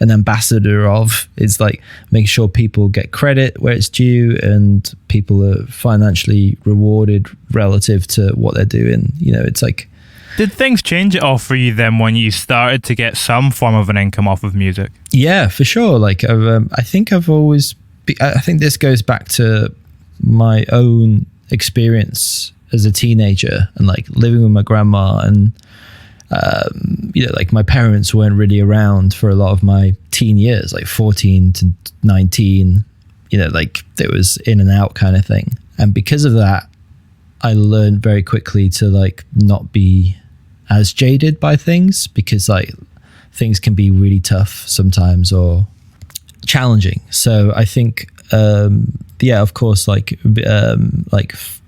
ambassador of, is like making sure people get credit where it's due and people are financially rewarded relative to what they're doing. You know, it's like, did things change at all for you then when you started to get some form of an income off of music? Yeah, for sure. Like I think this goes back to my own experience as a teenager and like living with my grandma, and you know, like my parents weren't really around for a lot of my teen years, like 14 to 19, you know, like it was in and out kind of thing. And because of that, I learned very quickly to like not be as jaded by things, because like things can be really tough sometimes or challenging. So I think yeah, of course, like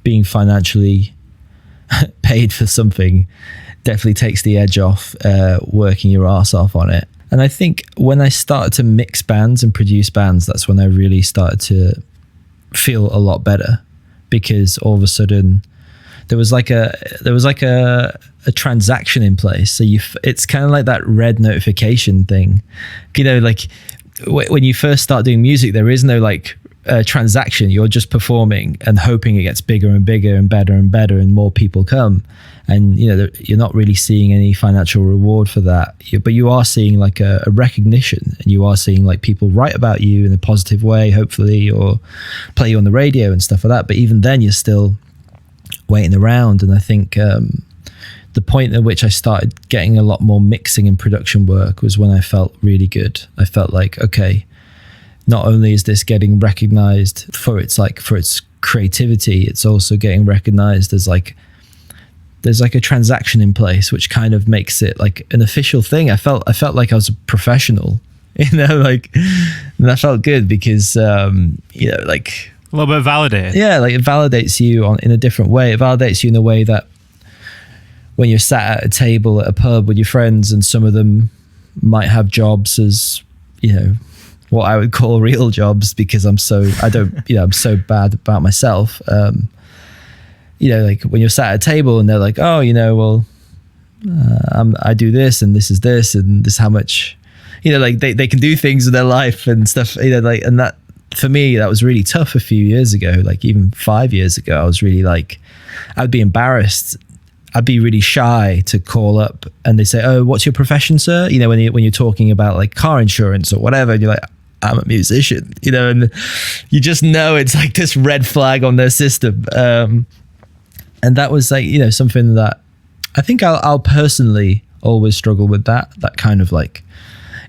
being financially paid for something definitely takes the edge off working your ass off on it. And I think when I started to mix bands and produce bands, that's when I really started to feel a lot better, because all of a sudden there was like a transaction in place. So it's kind of like that red notification thing, you know, like when you first start doing music, there is no like transaction. You're just performing and hoping it gets bigger and bigger and better and better and more people come. And, you're not really seeing any financial reward for that. But you are seeing like a recognition, and you are seeing like people write about you in a positive way, hopefully, or play you on the radio and stuff like that. But even then, you're still waiting around. And I think the point at which I started getting a lot more mixing and production work was when I felt really good. I felt like, okay, not only is this getting recognized for its creativity, it's also getting recognized as like, there's like a transaction in place, which kind of makes it like an official thing. I felt like I was a professional, like, and that felt good because, like a little bit validated. Yeah. Like it validates you in a different way. It validates you in a way that when you're sat at a table at a pub with your friends, and some of them might have jobs as, what I would call real jobs, because I'm so bad about myself. Like when you're sat at a table and they're like, oh, I do this and this is this and this is how much, like they can do things in their life and stuff, like, and that for me, that was really tough a few years ago. Like even 5 years ago, I was really like, I'd be embarrassed. I'd be really shy to call up and they say, oh, what's your profession, sir? When you're talking about like car insurance or whatever, and you're like, I'm a musician, and you just know it's like this red flag on their system. And that was like, something that I think I'll personally always struggle with that kind of like,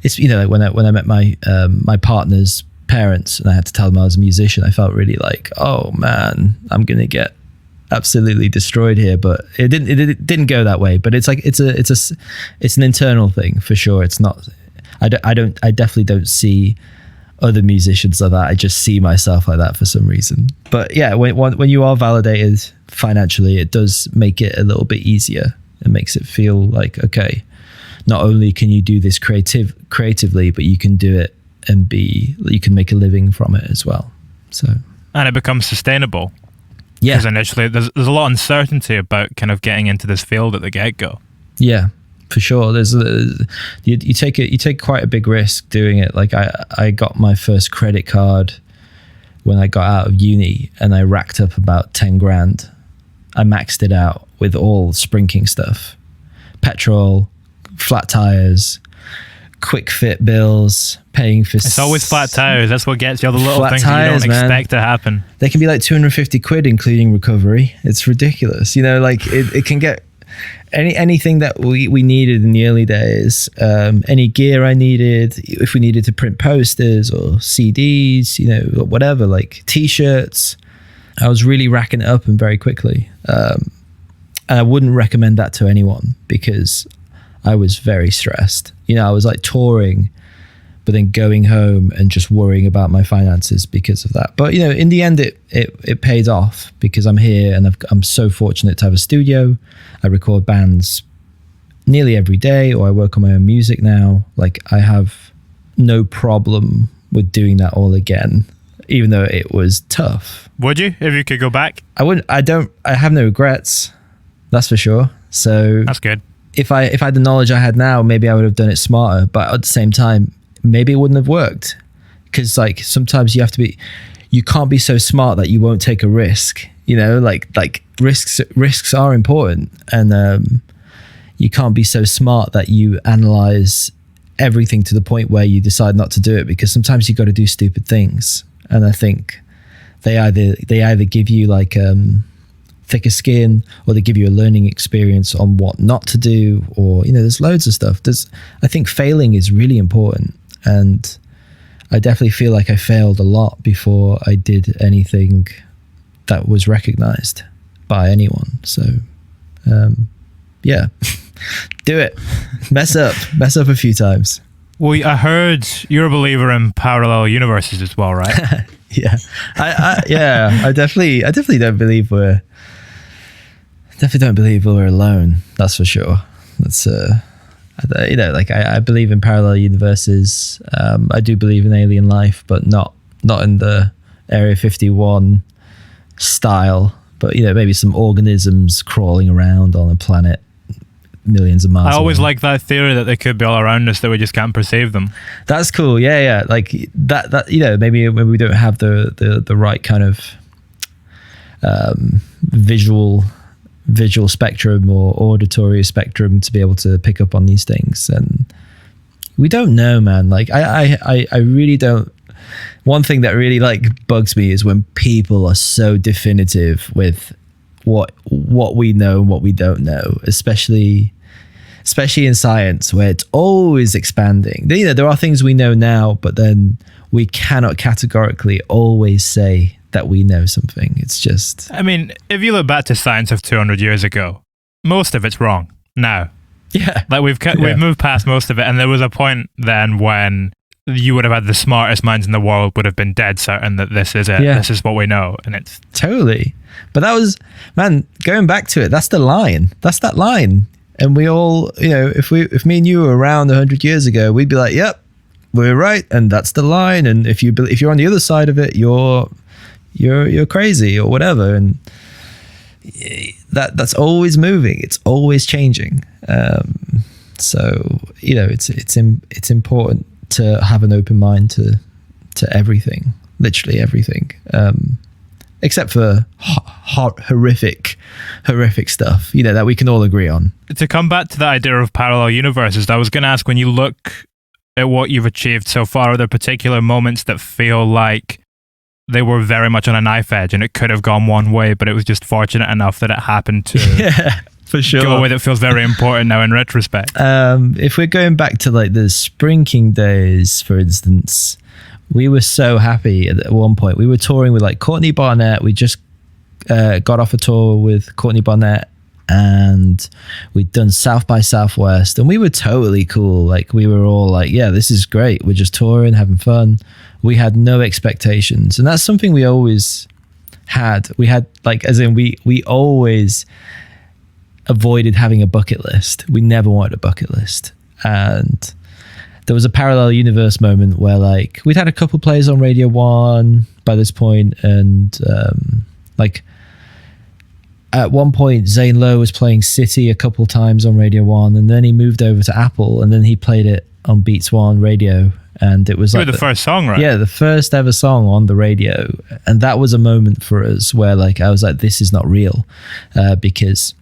it's, like when I met my partner's parents and I had to tell them I was a musician, I felt really like, oh man, I'm going to get absolutely destroyed here. But it didn't go that way. But it's like, it's an internal thing for sure. It's not, I definitely don't see other musicians like that. I just see myself like that for some reason. But yeah, when you are validated financially, it does make it a little bit easier. It makes it feel like, okay, not only can you do this creatively, but you can do it and you can make a living from it as well. So, and it becomes sustainable. Yeah. Because initially there's a lot of uncertainty about kind of getting into this field at the get-go. Yeah. For sure, you take quite a big risk doing it. Like I got my first credit card when I got out of uni, and I racked up about 10 grand. I maxed it out with all Sprinking stuff, petrol, flat tires, quick fit bills, paying for. It's always flat tires. That's what gets you all the little things tires, that you don't expect to happen. They can be like 250 quid, including recovery. It's ridiculous, like it can get. Anything that we needed in the early days, any gear I needed, if we needed to print posters or CDs, whatever, like T-shirts, I was really racking it up and very quickly. And I wouldn't recommend that to anyone because I was very stressed. I was like touring, but then going home and just worrying about my finances because of that. But, in the end, it paid off because I'm here and I'm so fortunate to have a studio. I record bands nearly every day, or I work on my own music now. Like I have no problem with doing that all again, even though it was tough. Would you, if you could go back? I wouldn't. I have no regrets. That's for sure. So that's good. If I had the knowledge I had now, maybe I would have done it smarter. But at the same time, maybe it wouldn't have worked, because like sometimes you can't be so smart that you won't take a risk. Like risks are important, and you can't be so smart that you analyze everything to the point where you decide not to do it, because sometimes you got to do stupid things. And I think they either give you like thicker skin, or they give you a learning experience on what not to do, or there's loads of stuff. I think failing is really important, and I definitely feel like I failed a lot before I did anything that was recognized by anyone. So yeah, do it. Mess up a few times. Well, I heard you're a believer in parallel universes as well, right? Yeah, I definitely don't believe we're alone. That's for sure. That's I believe in parallel universes. I do believe in alien life, but not in the Area 51 style. But maybe some organisms crawling around on a planet millions of miles I always away. like that theory that they could be all around us, that we just can't perceive them. That's cool. Yeah. Like that, you know, maybe we don't have the right kind of visual spectrum or auditory spectrum to be able to pick up on these things. And we don't know, man. Like I really don't. One thing that really like bugs me is when people are so definitive with what we know and what we don't know, especially in science, where it's always expanding. You know, there are things we know now, but then we cannot categorically always say that we know something. It's just, I mean, if you look back to science of 200 years ago, most of it's wrong now. yeah, Like we've moved past most of it, and there was a point then when you would have had the smartest minds in the world would have been dead certain that this is it. Yeah. This is what we know, and it's totally. But that was, man, going back to it, that's the line. That's that line. And we all, you know, if me and you were around 100 years ago, we'd be like, yep, we're right, and that's the line. And if you're on the other side of it, you're crazy or whatever. And that's always moving. It's always changing. So, you know, it's important to have an open mind to everything, literally everything, except for horrific stuff, you know, that we can all agree on. to come back to the idea of parallel universes. I was going to ask, when you look at what you've achieved so far, are there particular moments that feel like they were very much on a knife edge and it could have gone one way, but it was just fortunate enough that it happened to Yeah, for sure. go a way that feels very important now in retrospect? If we're going back to like the Spring King days, for instance, we were so happy at one point. We were touring with like Courtney Barnett. We just got off a tour with Courtney Barnett, and we'd done South by Southwest, and we were totally cool. Like we were all like, yeah, this is great. We're just touring, having fun. We had no expectations. And that's something we always had. We had like, as in we always avoided having a bucket list. We never wanted a bucket list. And there was a parallel universe moment where like we'd had a couple plays on Radio 1 by this point, and like at one point Zane Lowe was playing City a couple times on Radio 1, and then he moved over to Apple, and then he played it on Beats One radio, and it was like the first song, right? Yeah, the first ever song on the radio. And that was a moment for us where like I was like, this is not real, because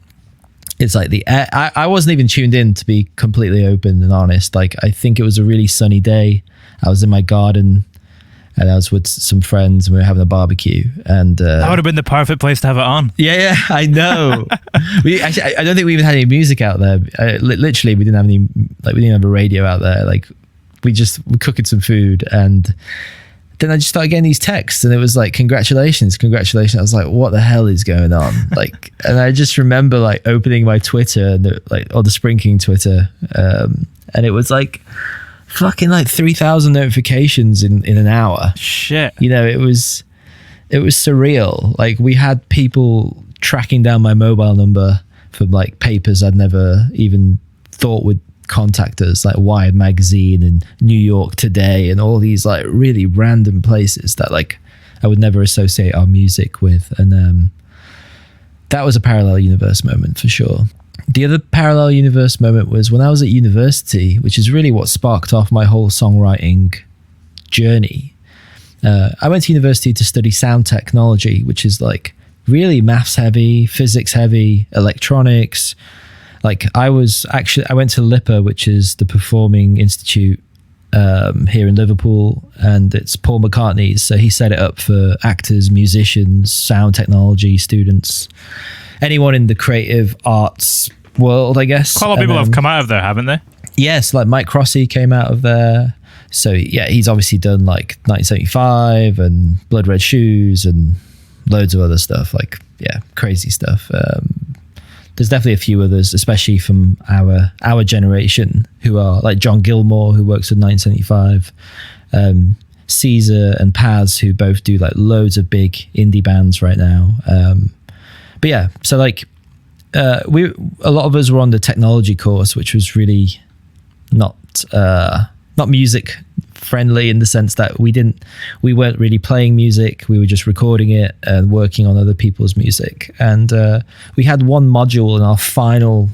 it's like I wasn't even tuned in, to be completely open and honest. Like I think it was a really sunny day. I was in my garden and I was with some friends and we were having a barbecue, and That would have been the perfect place to have it on. yeah, I know. We actually, I don't think we even had any music out there. Literally, we didn't have any, like we didn't have a radio out there. Like we were cooking some food, and then I just started getting these texts, and it was like, congratulations. I was like, what the hell is going on? Like, and I just remember like opening my Twitter and the Spring King Twitter, and it was like fucking like 3,000 notifications in an hour. Shit. You know, it was surreal. Like we had people tracking down my mobile number from like papers I'd never even thought would contact us, like Wired Magazine and New York Today and all these like really random places that like I would never associate our music with. And that was a parallel universe moment for sure. The other parallel universe moment was when I was at university, which is really what sparked off my whole songwriting journey. I went to university to study sound technology, which is like really maths heavy, physics heavy, electronics. Like I went to LIPA, which is the Performing Institute here in Liverpool, and it's Paul McCartney's. So he set it up for actors, musicians, sound technology students, anyone in the creative arts world, I guess. Quite a lot of people have come out of there, haven't they? Yes, like Mike Crossy came out of there. So yeah, he's obviously done like 1975 and Blood Red Shoes and loads of other stuff. Like, yeah, crazy stuff. There's definitely a few others, especially from our generation, who are like John Gilmore, who works with 1975, Caesar and Paz, who both do like loads of big indie bands right now. But yeah, so like a lot of us were on the technology course, which was really not music friendly in the sense that we weren't really playing music. We were just recording it and working on other people's music. And we had one module in our final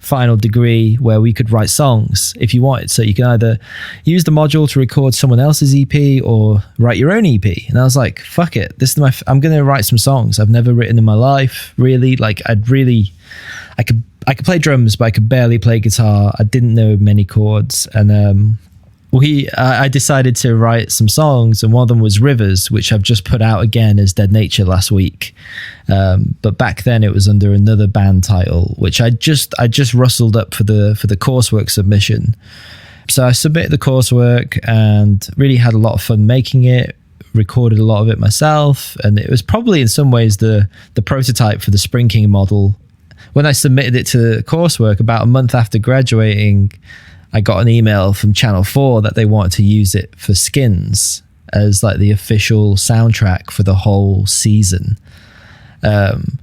final degree where we could write songs if you wanted. So you can either use the module to record someone else's EP or write your own EP. And I was like, fuck it. I'm going to write some songs I've never written in my life. Really, like I could play drums, but I could barely play guitar. I didn't know many chords. And I decided to write some songs, and one of them was Rivers, which I've just put out again as Dead Nature last week. But back then it was under another band title, which I just rustled up for the coursework submission. So I submitted the coursework and really had a lot of fun making it, recorded a lot of it myself. And it was probably in some ways the prototype for the Spring King model. When I submitted it to coursework about a month after graduating, I got an email from Channel 4 that they wanted to use it for Skins as like the official soundtrack for the whole season. And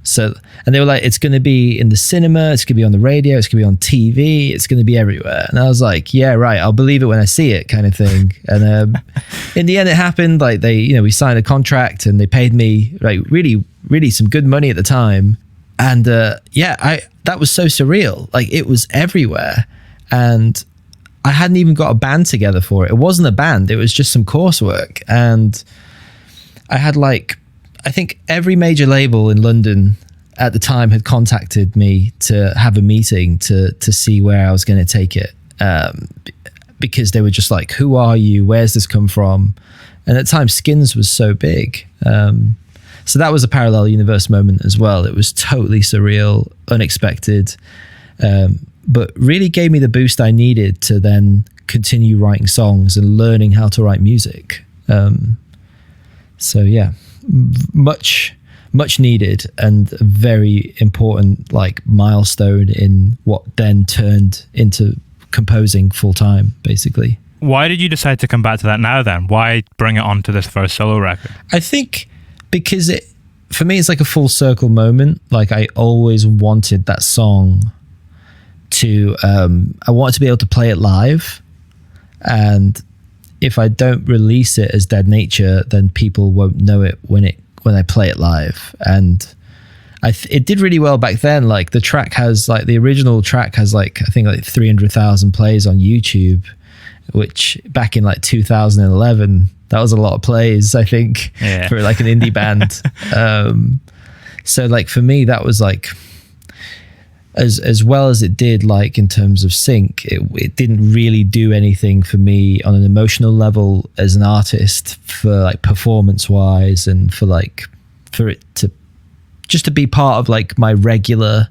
they were like, it's going to be in the cinema, it's going to be on the radio, it's going to be on TV, it's going to be everywhere. And I was like, yeah, right, I'll believe it when I see it, kind of thing. And in the end, it happened. Like we signed a contract and they paid me like really, really some good money at the time. And that was so surreal. Like it was everywhere. And I hadn't even got a band together for it. It wasn't a band. It was just some coursework. And I had I think every major label in London at the time had contacted me to have a meeting to see where I was going to take it. Because they were just like, who are you? Where's this come from? And at the time, Skins was so big. So that was a parallel universe moment as well. It was totally surreal, unexpected. But really gave me the boost I needed to then continue writing songs and learning how to write music. So yeah, much needed and a very important milestone in what then turned into composing full time, basically. Why did you decide to come back to that now then? Why bring it on to this first solo record? I think because for me, it's like a full circle moment. Like I always wanted that song I wanted to be able to play it live, and if I don't release it as Dead Nature, then people won't know it when I play it live. And it did really well back then. Like the track has the original track has I think 300,000 plays on YouTube, which back in 2011 that was a lot of plays, I think, for an indie band. So for me, that was as well as it did in terms of sync, it didn't really do anything for me on an emotional level as an artist for performance wise, and for it to just to be part of my regular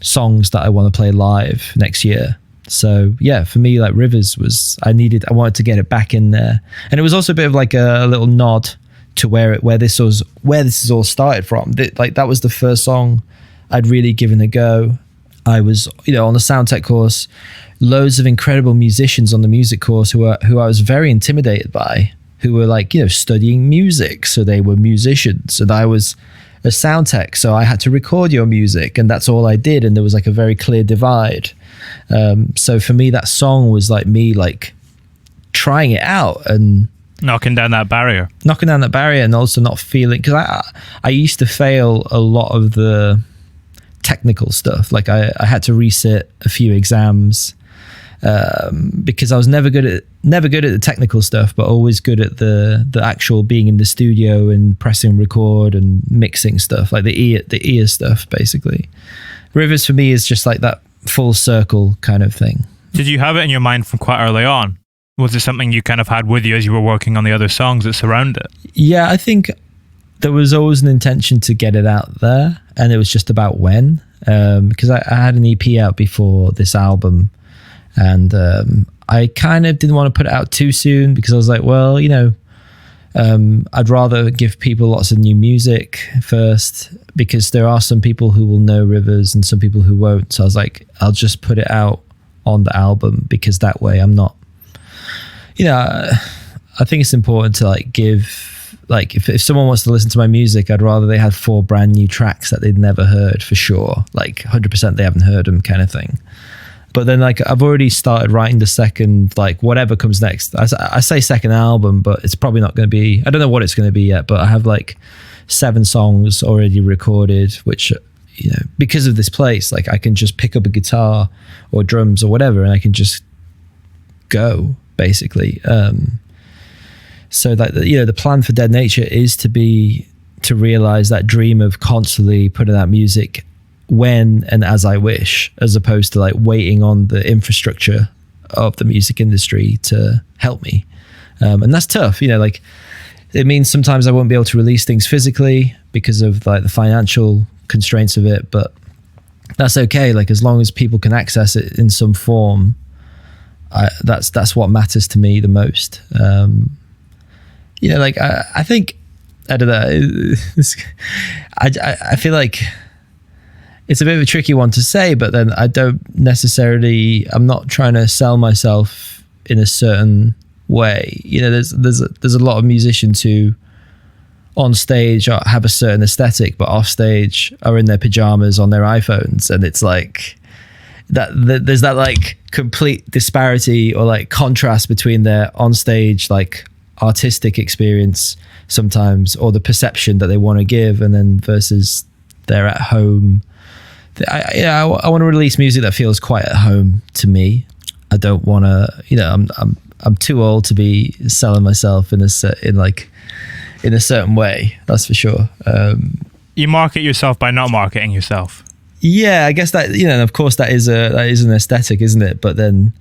songs that I want to play live next year. So yeah, for me, Rivers was, I wanted to get it back in there. And it was also a bit of a little nod to where this is all started from. That was the first song I'd really given a go. I was, on the sound tech course, loads of incredible musicians on the music course who I was very intimidated by, who were studying music. So they were musicians and I was a sound tech. So I had to record your music and that's all I did. And there was a very clear divide. So for me, that song was me trying it out and knocking down that barrier, and also not feeling, because I used to fail a lot of the technical stuff. I had to resit a few exams because I was never good at the technical stuff, but always good at the actual being in the studio and pressing record and mixing stuff, the ear stuff, basically. Rivers for me is just that full circle kind of thing. Did you have it in your mind from quite early on? Was it something you kind of had with you as you were working on the other songs that surround it? Yeah, I think there was always an intention to get it out there, and it was just about when. Because I had an EP out before this album, and I kind of didn't want to put it out too soon because I was like, well, I'd rather give people lots of new music first, because there are some people who will know Rivers and some people who won't. So I was like, I'll just put it out on the album, because that way I'm not, I think it's important to give, if someone wants to listen to my music, I'd rather they had 4 brand new tracks that they'd never heard for sure. 100% they haven't heard them kind of thing. But then I've already started writing the second, whatever comes next. I say second album, but it's probably not going to be, I don't know what it's going to be yet, but I have 7 songs already recorded, which, you know, because of this place, like I can just pick up a guitar or drums or whatever, and I can just go basically. So that, you know, the plan for Dead Nature is to realize that dream of constantly putting out music when and as I wish, as opposed to like waiting on the infrastructure of the music industry to help me. And that's tough, you know, like it means sometimes I won't be able to release things physically because of like the financial constraints of it, but that's okay. Like as long as people can access it in some form, that's what matters to me the most. You know, like I think, I don't know, I feel like it's a bit of a tricky one to say, but then I don't necessarily, I'm not trying to sell myself in a certain way. You know, there's a lot of musicians who on stage have a certain aesthetic, but off stage are in their pajamas on their iPhones, and it's like that there's that like complete disparity or like contrast between their on stage like artistic experience sometimes, or the perception that they want to give, and then versus they're at home. I want to release music that feels quite at home to me. I don't want to, you know, I'm too old to be selling myself in a certain way. That's for sure. You market yourself by not marketing yourself. Yeah, I guess that, you know, of course that is an aesthetic, isn't it? But then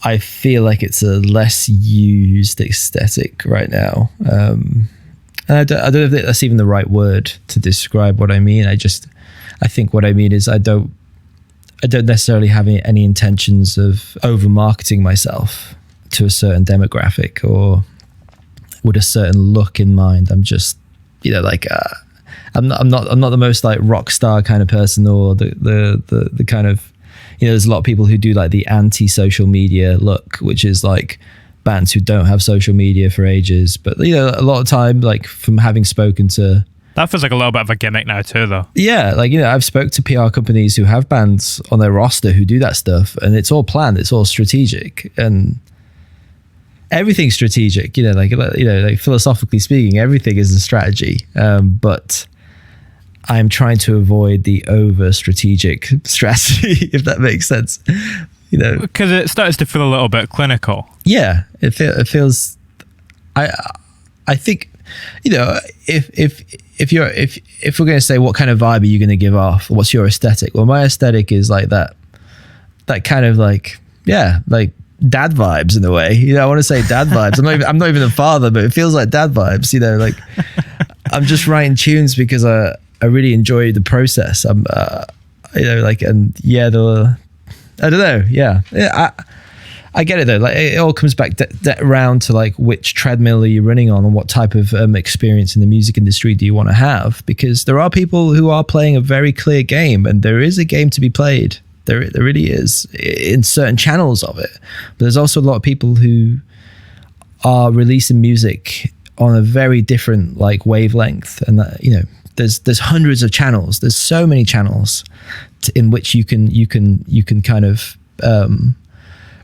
I feel like it's a less used aesthetic right now. And I don't know if that's even the right word to describe what I mean. I think what I mean is I don't necessarily have any intentions of over marketing myself to a certain demographic or with a certain look in mind. I'm just, you know, like I'm not the most like rock star kind of person, or the kind of, you know, there's a lot of people who do like the anti-social media look, which is like bands who don't have social media for ages. But, you know, a lot of time, like from having spoken to, that feels like a little bit of a gimmick now too, though. Yeah, like, you know, I've spoke to PR companies who have bands on their roster who do that stuff, and it's all planned, it's all strategic, and everything's strategic. You know, like philosophically speaking, everything is a strategy. But I'm trying to avoid the over strategic strategy, if that makes sense. You know, because it starts to feel a little bit clinical. Yeah, it feels. I think, you know, if we're going to say what kind of vibe are you going to give off, what's your aesthetic? Well, my aesthetic is like that kind of like, yeah, like dad vibes in a way. You know, I want to say dad vibes. I'm not even a father, but it feels like dad vibes. You know, like I'm just writing tunes because I really enjoy the process. I'm, you know, like, and yeah, I don't know. Yeah, I get it though. Like it all comes back around to like which treadmill are you running on, and what type of experience in the music industry do you want to have? Because there are people who are playing a very clear game, and there is a game to be played. There really is in certain channels of it. But there's also a lot of people who are releasing music on a very different like wavelength, and that, you know, there's hundreds of channels. There's so many channels in which you can kind of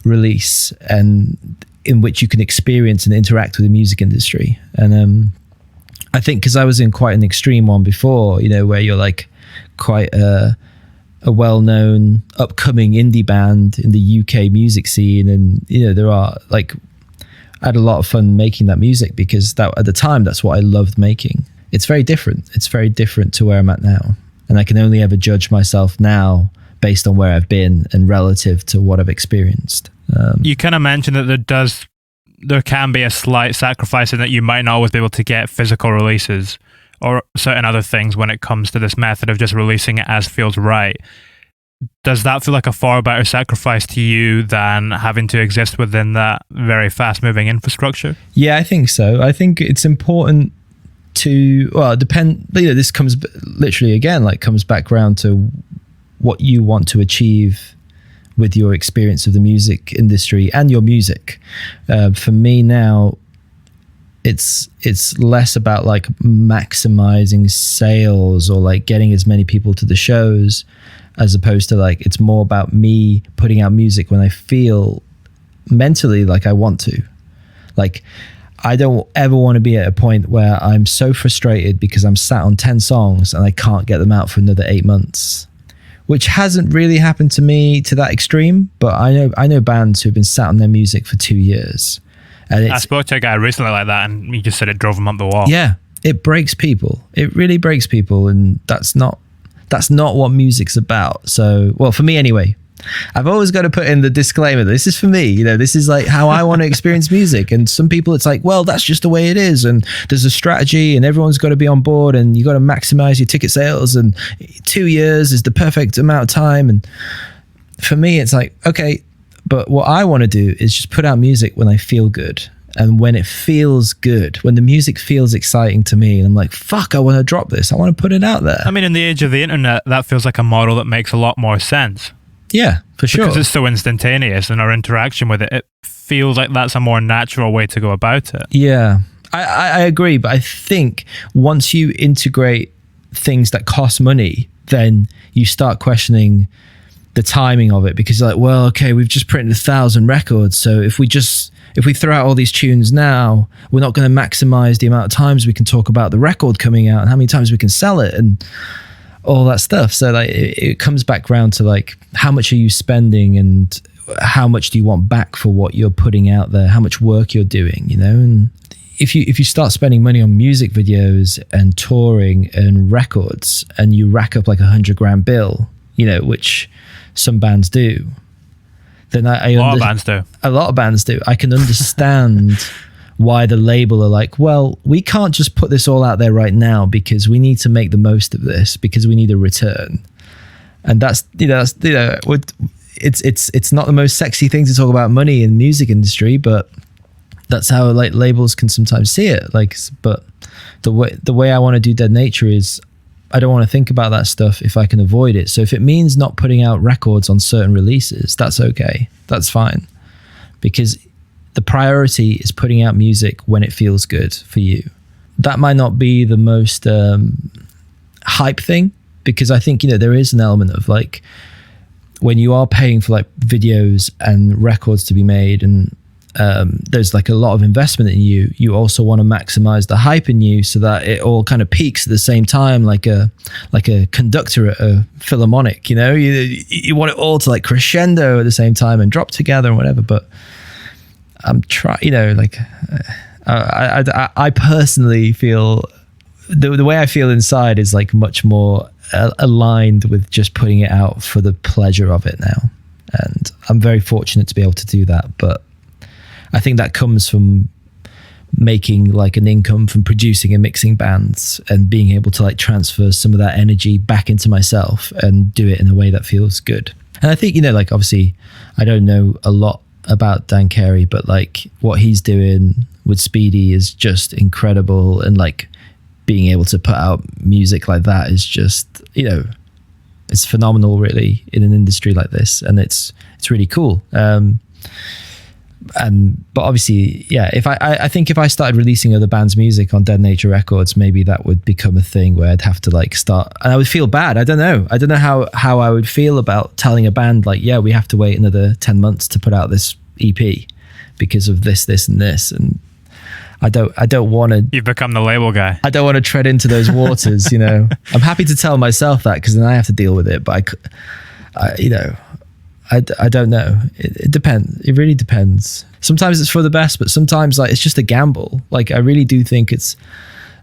release, and in which you can experience and interact with the music industry. And I think because I was in quite an extreme one before, you know, where you're like quite a well-known upcoming indie band in the UK music scene, and you know, there are like, I had a lot of fun making that music because that at the time that's what I loved making. It's very different. It's very different to where I'm at now, and I can only ever judge myself now based on where I've been and relative to what I've experienced. You kind of mentioned that there can be a slight sacrifice in that you might not always be able to get physical releases or certain other things when it comes to this method of just releasing it as feels right. Does that feel like a far better sacrifice to you than having to exist within that very fast-moving infrastructure? Yeah, I think so. I think it's important to, well, depend, you know, this comes literally again, like comes back around to what you want to achieve with your experience of the music industry and your music. For me now, it's less about like maximizing sales or like getting as many people to the shows, as opposed to like, it's more about me putting out music when I feel mentally like I want to. Like I don't ever want to be at a point where I'm so frustrated because I'm sat on 10 songs and I can't get them out for another 8 months, which hasn't really happened to me to that extreme. But I know bands who've been sat on their music for 2 years. And I spoke to a guy recently like that, and he just said it drove him up the wall. Yeah, it breaks people. It really breaks people, and that's not what music's about. So, well, for me anyway. I've always got to put in the disclaimer. This is for me, you know, this is like how I want to experience music. And some people it's like, well, that's just the way it is. And there's a strategy and everyone's got to be on board and you got to maximize your ticket sales. And 2 years is the perfect amount of time. And for me, it's like, okay, but what I want to do is just put out music when I feel good. And when it feels good, when the music feels exciting to me, and I'm like, fuck, I want to drop this. I want to put it out there. I mean, in the age of the internet, that feels like a model that makes a lot more sense. Yeah, for sure. Because it's so instantaneous and our interaction with it, it feels like that's a more natural way to go about it. Yeah, I agree. But I think once you integrate things that cost money, then you start questioning the timing of it, because you're like, well, okay, we've just printed 1,000 records. So if we throw out all these tunes now, we're not going to maximize the amount of times we can talk about the record coming out and how many times we can sell it. And all that stuff. So like it comes back round to like, how much are you spending and how much do you want back for what you're putting out there? How much work you're doing, you know? And if you start spending money on music videos and touring and records and you rack up like $100,000 bill, you know, which some bands do, then a lot of bands do. I can understand why the label are like, well, we can't just put this all out there right now because we need to make the most of this because we need a return. And it's not the most sexy thing to talk about money in the music industry, but that's how like labels can sometimes see it. Like, but the way I want to do Dead Nature is I don't want to think about that stuff if I can avoid it. So if it means not putting out records on certain releases, that's okay. That's fine. Because the priority is putting out music when it feels good for you. That might not be the most hype thing, because I think, you know, there is an element of like, when you are paying for like videos and records to be made and there's like a lot of investment in you, you also want to maximize the hype in you so that it all kind of peaks at the same time, like a conductor at a philharmonic, you know, you want it all to like crescendo at the same time and drop together and whatever. But I'm trying, you know, like I personally feel the way I feel inside is like much more aligned with just putting it out for the pleasure of it now. And I'm very fortunate to be able to do that. But I think that comes from making like an income from producing and mixing bands and being able to like transfer some of that energy back into myself and do it in a way that feels good. And I think, you know, like obviously I don't know a lot about Dan Carey, but like what he's doing with Speedy is just incredible, and like being able to put out music like that is just, you know, it's phenomenal really in an industry like this, and it's really cool. But obviously, yeah, if I think if I started releasing other bands' music on Dead Nature Records, maybe that would become a thing where I'd have to like start, and I would feel bad. I don't know how I would feel about telling a band like, yeah, we have to wait another 10 months to put out this EP because of this and this. And I don't want to. You've become the label guy. I don't want to tread into those waters, you know. I'm happy to tell myself that because then I have to deal with it. But you know, I don't know. It depends. It really depends. Sometimes it's for the best, but sometimes like it's just a gamble. Like I really do think it's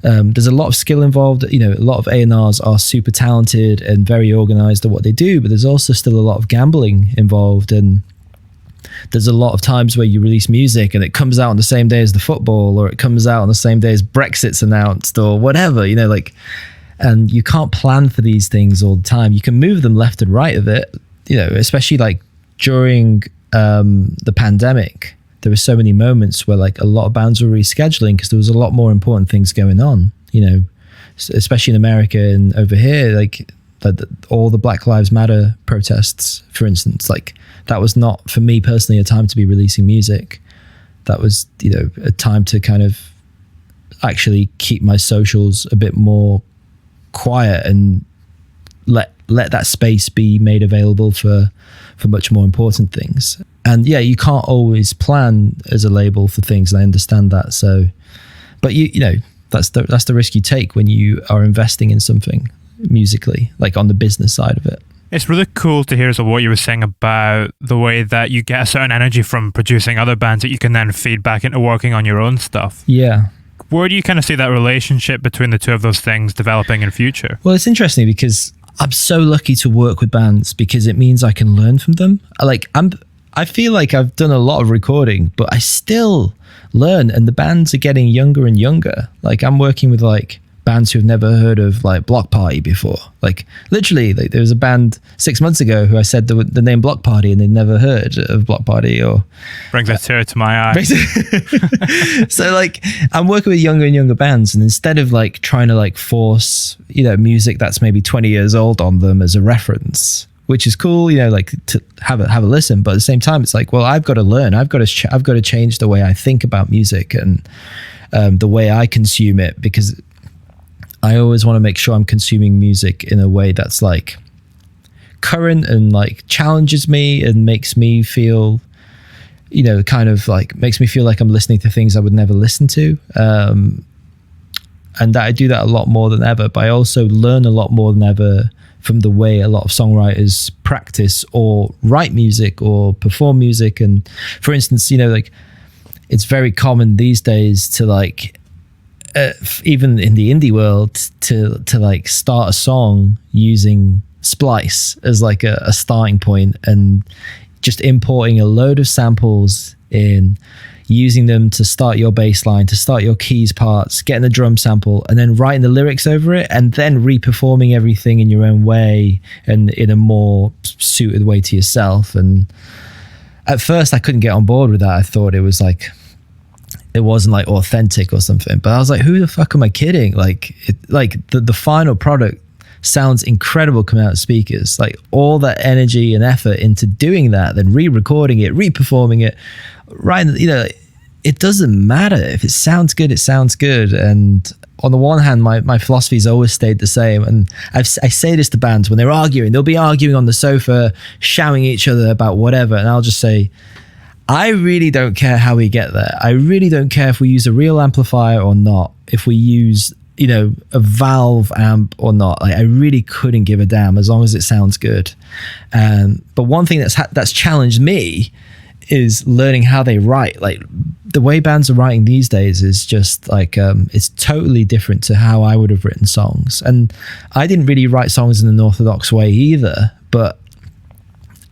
there's a lot of skill involved. You know, a lot of A&Rs are super talented and very organized at what they do, but there's also still a lot of gambling involved. And there's a lot of times where you release music and it comes out on the same day as the football, or it comes out on the same day as Brexit's announced or whatever, you know, like, and you can't plan for these things all the time. You can move them left and right of it, you know, especially like during the pandemic, there were so many moments where like a lot of bands were rescheduling because there was a lot more important things going on, you know, especially in America and over here, like all the Black Lives Matter protests, for instance, like that was not for me personally a time to be releasing music. That was, you know, a time to kind of actually keep my socials a bit more quiet and let let that space be made available for much more important things. And yeah, you can't always plan as a label for things, and I understand that. So, but you know, that's the risk you take when you are investing in something musically, like on the business side of it. It's really cool to hear what you were saying about the way that you get a certain energy from producing other bands that you can then feed back into working on your own stuff. Yeah. Where do you kind of see that relationship between the two of those things developing in future? Well, it's interesting because I'm so lucky to work with bands because it means I can learn from them. I feel like I've done a lot of recording, but I still learn, and the bands are getting younger and younger. Like I'm working with like bands who've never heard of like Block Party before. Like literally, like there was a band 6 months ago who I said the name Block Party and they'd never heard of Block Party. Or brings a tear to my eye. So like I'm working with younger and younger bands, and instead of like trying to like force, you know, music that's maybe 20 years old on them as a reference, which is cool, you know, like to have a listen, but at the same time it's like, well, I've got to learn, I've got to change the way I think about music and the way I consume it, because I always want to make sure I'm consuming music in a way that's like current and like challenges me and makes me feel, you know, kind of like makes me feel like I'm listening to things I would never listen to. And that I do that a lot more than ever, but I also learn a lot more than ever from the way a lot of songwriters practice or write music or perform music. And for instance, you know, like it's very common these days to like, even in the indie world, to like start a song using Splice as like a starting point and just importing a load of samples in, using them to start your bass line, to start your keys parts, getting the drum sample, and then writing the lyrics over it, and then re-performing everything in your own way and in a more suited way to yourself. And at first I couldn't get on board with that. I thought it was like, it wasn't like authentic or something, but I was like, who the fuck am I kidding? Like the final product sounds incredible coming out of speakers. Like all that energy and effort into doing that, then re-recording it, re-performing it, right? You know, it doesn't matter if it sounds good, it sounds good. And on the one hand, my philosophy's always stayed the same. And I say this to bands when they're arguing, they'll be arguing on the sofa, shouting at each other about whatever. And I'll just say, I really don't care how we get there. I really don't care if we use a real amplifier or not, if we use, you know, a valve amp or not. Like I really couldn't give a damn as long as it sounds good. But one thing that's challenged me is learning how they write. Like the way bands are writing these days is just like it's totally different to how I would have written songs. And I didn't really write songs in an orthodox way either, but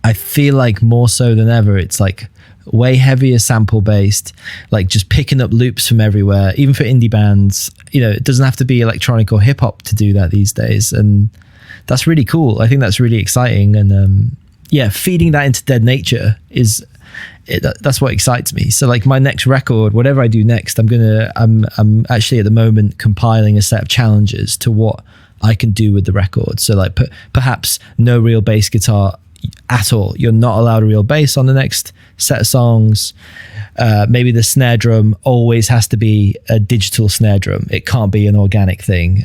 I feel like more so than ever it's like way heavier sample based, like just picking up loops from everywhere. Even for indie bands, you know, it doesn't have to be electronic or hip hop to do that these days, and that's really cool. I think that's really exciting. And yeah, feeding that into Dead Nature that's what excites me. So like my next record, whatever I do next, I'm actually at the moment compiling a set of challenges to what I can do with the record. So like perhaps no real bass guitar at all. You're not allowed a real bass on the next set of songs. Maybe the snare drum always has to be a digital snare drum. It can't be an organic thing.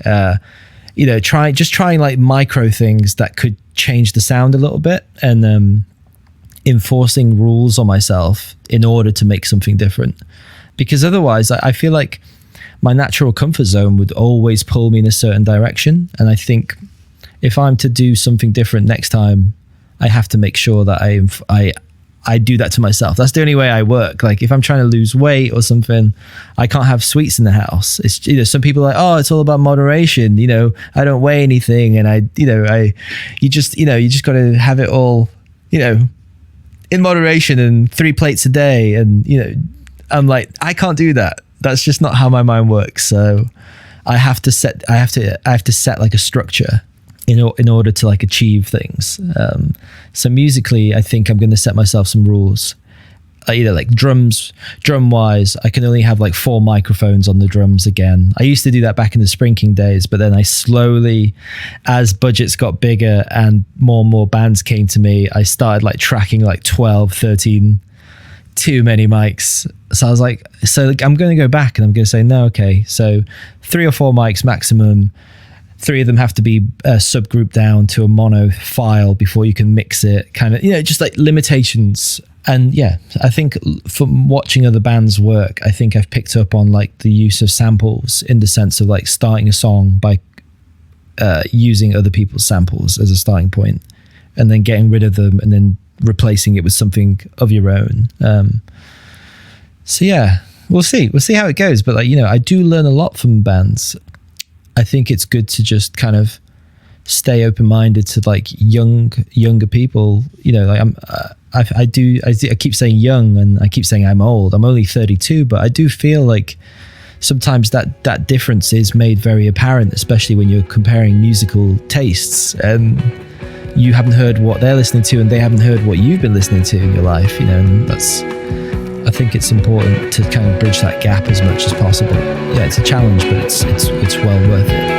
You know, trying like micro things that could change the sound a little bit, and enforcing rules on myself in order to make something different. Because otherwise I feel like my natural comfort zone would always pull me in a certain direction. And I think if I'm to do something different next time, I have to make sure that I do that to myself. That's the only way I work. Like if I'm trying to lose weight or something, I can't have sweets in the house. It's, you know, some people are like, oh, it's all about moderation. You know, I don't weigh anything, and you just got to have it all, you know, in moderation and 3 plates a day. And you know, I'm like, I can't do that. That's just not how my mind works. So I have to set like a structure in order to like achieve things. So musically, I think I'm going to set myself some rules. You know, like drum wise, I can only have like 4 microphones on the drums again. I used to do that back in the Spring King days, but then I slowly, as budgets got bigger and more bands came to me, I started like tracking like 12, 13, too many mics. So I was like, I'm going to go back and I'm going to say, no, okay, so 3 or 4 mics maximum, 3 of them have to be subgrouped down to a mono file before you can mix it, kind of, just like limitations. And yeah, I think from watching other bands work, I think I've picked up on like the use of samples, in the sense of like starting a song by using other people's samples as a starting point, and then getting rid of them and then replacing it with something of your own. So yeah, we'll see how it goes. But like, I do learn a lot from bands. I think it's good to just kind of stay open-minded to like younger people. Like I keep saying young, and I keep saying I'm old. I'm only 32, but I do feel like sometimes that difference is made very apparent, especially when you're comparing musical tastes, and you haven't heard what they're listening to and they haven't heard what you've been listening to in your life, and I think it's important to kind of bridge that gap as much as possible. Yeah, it's a challenge, but it's well worth it.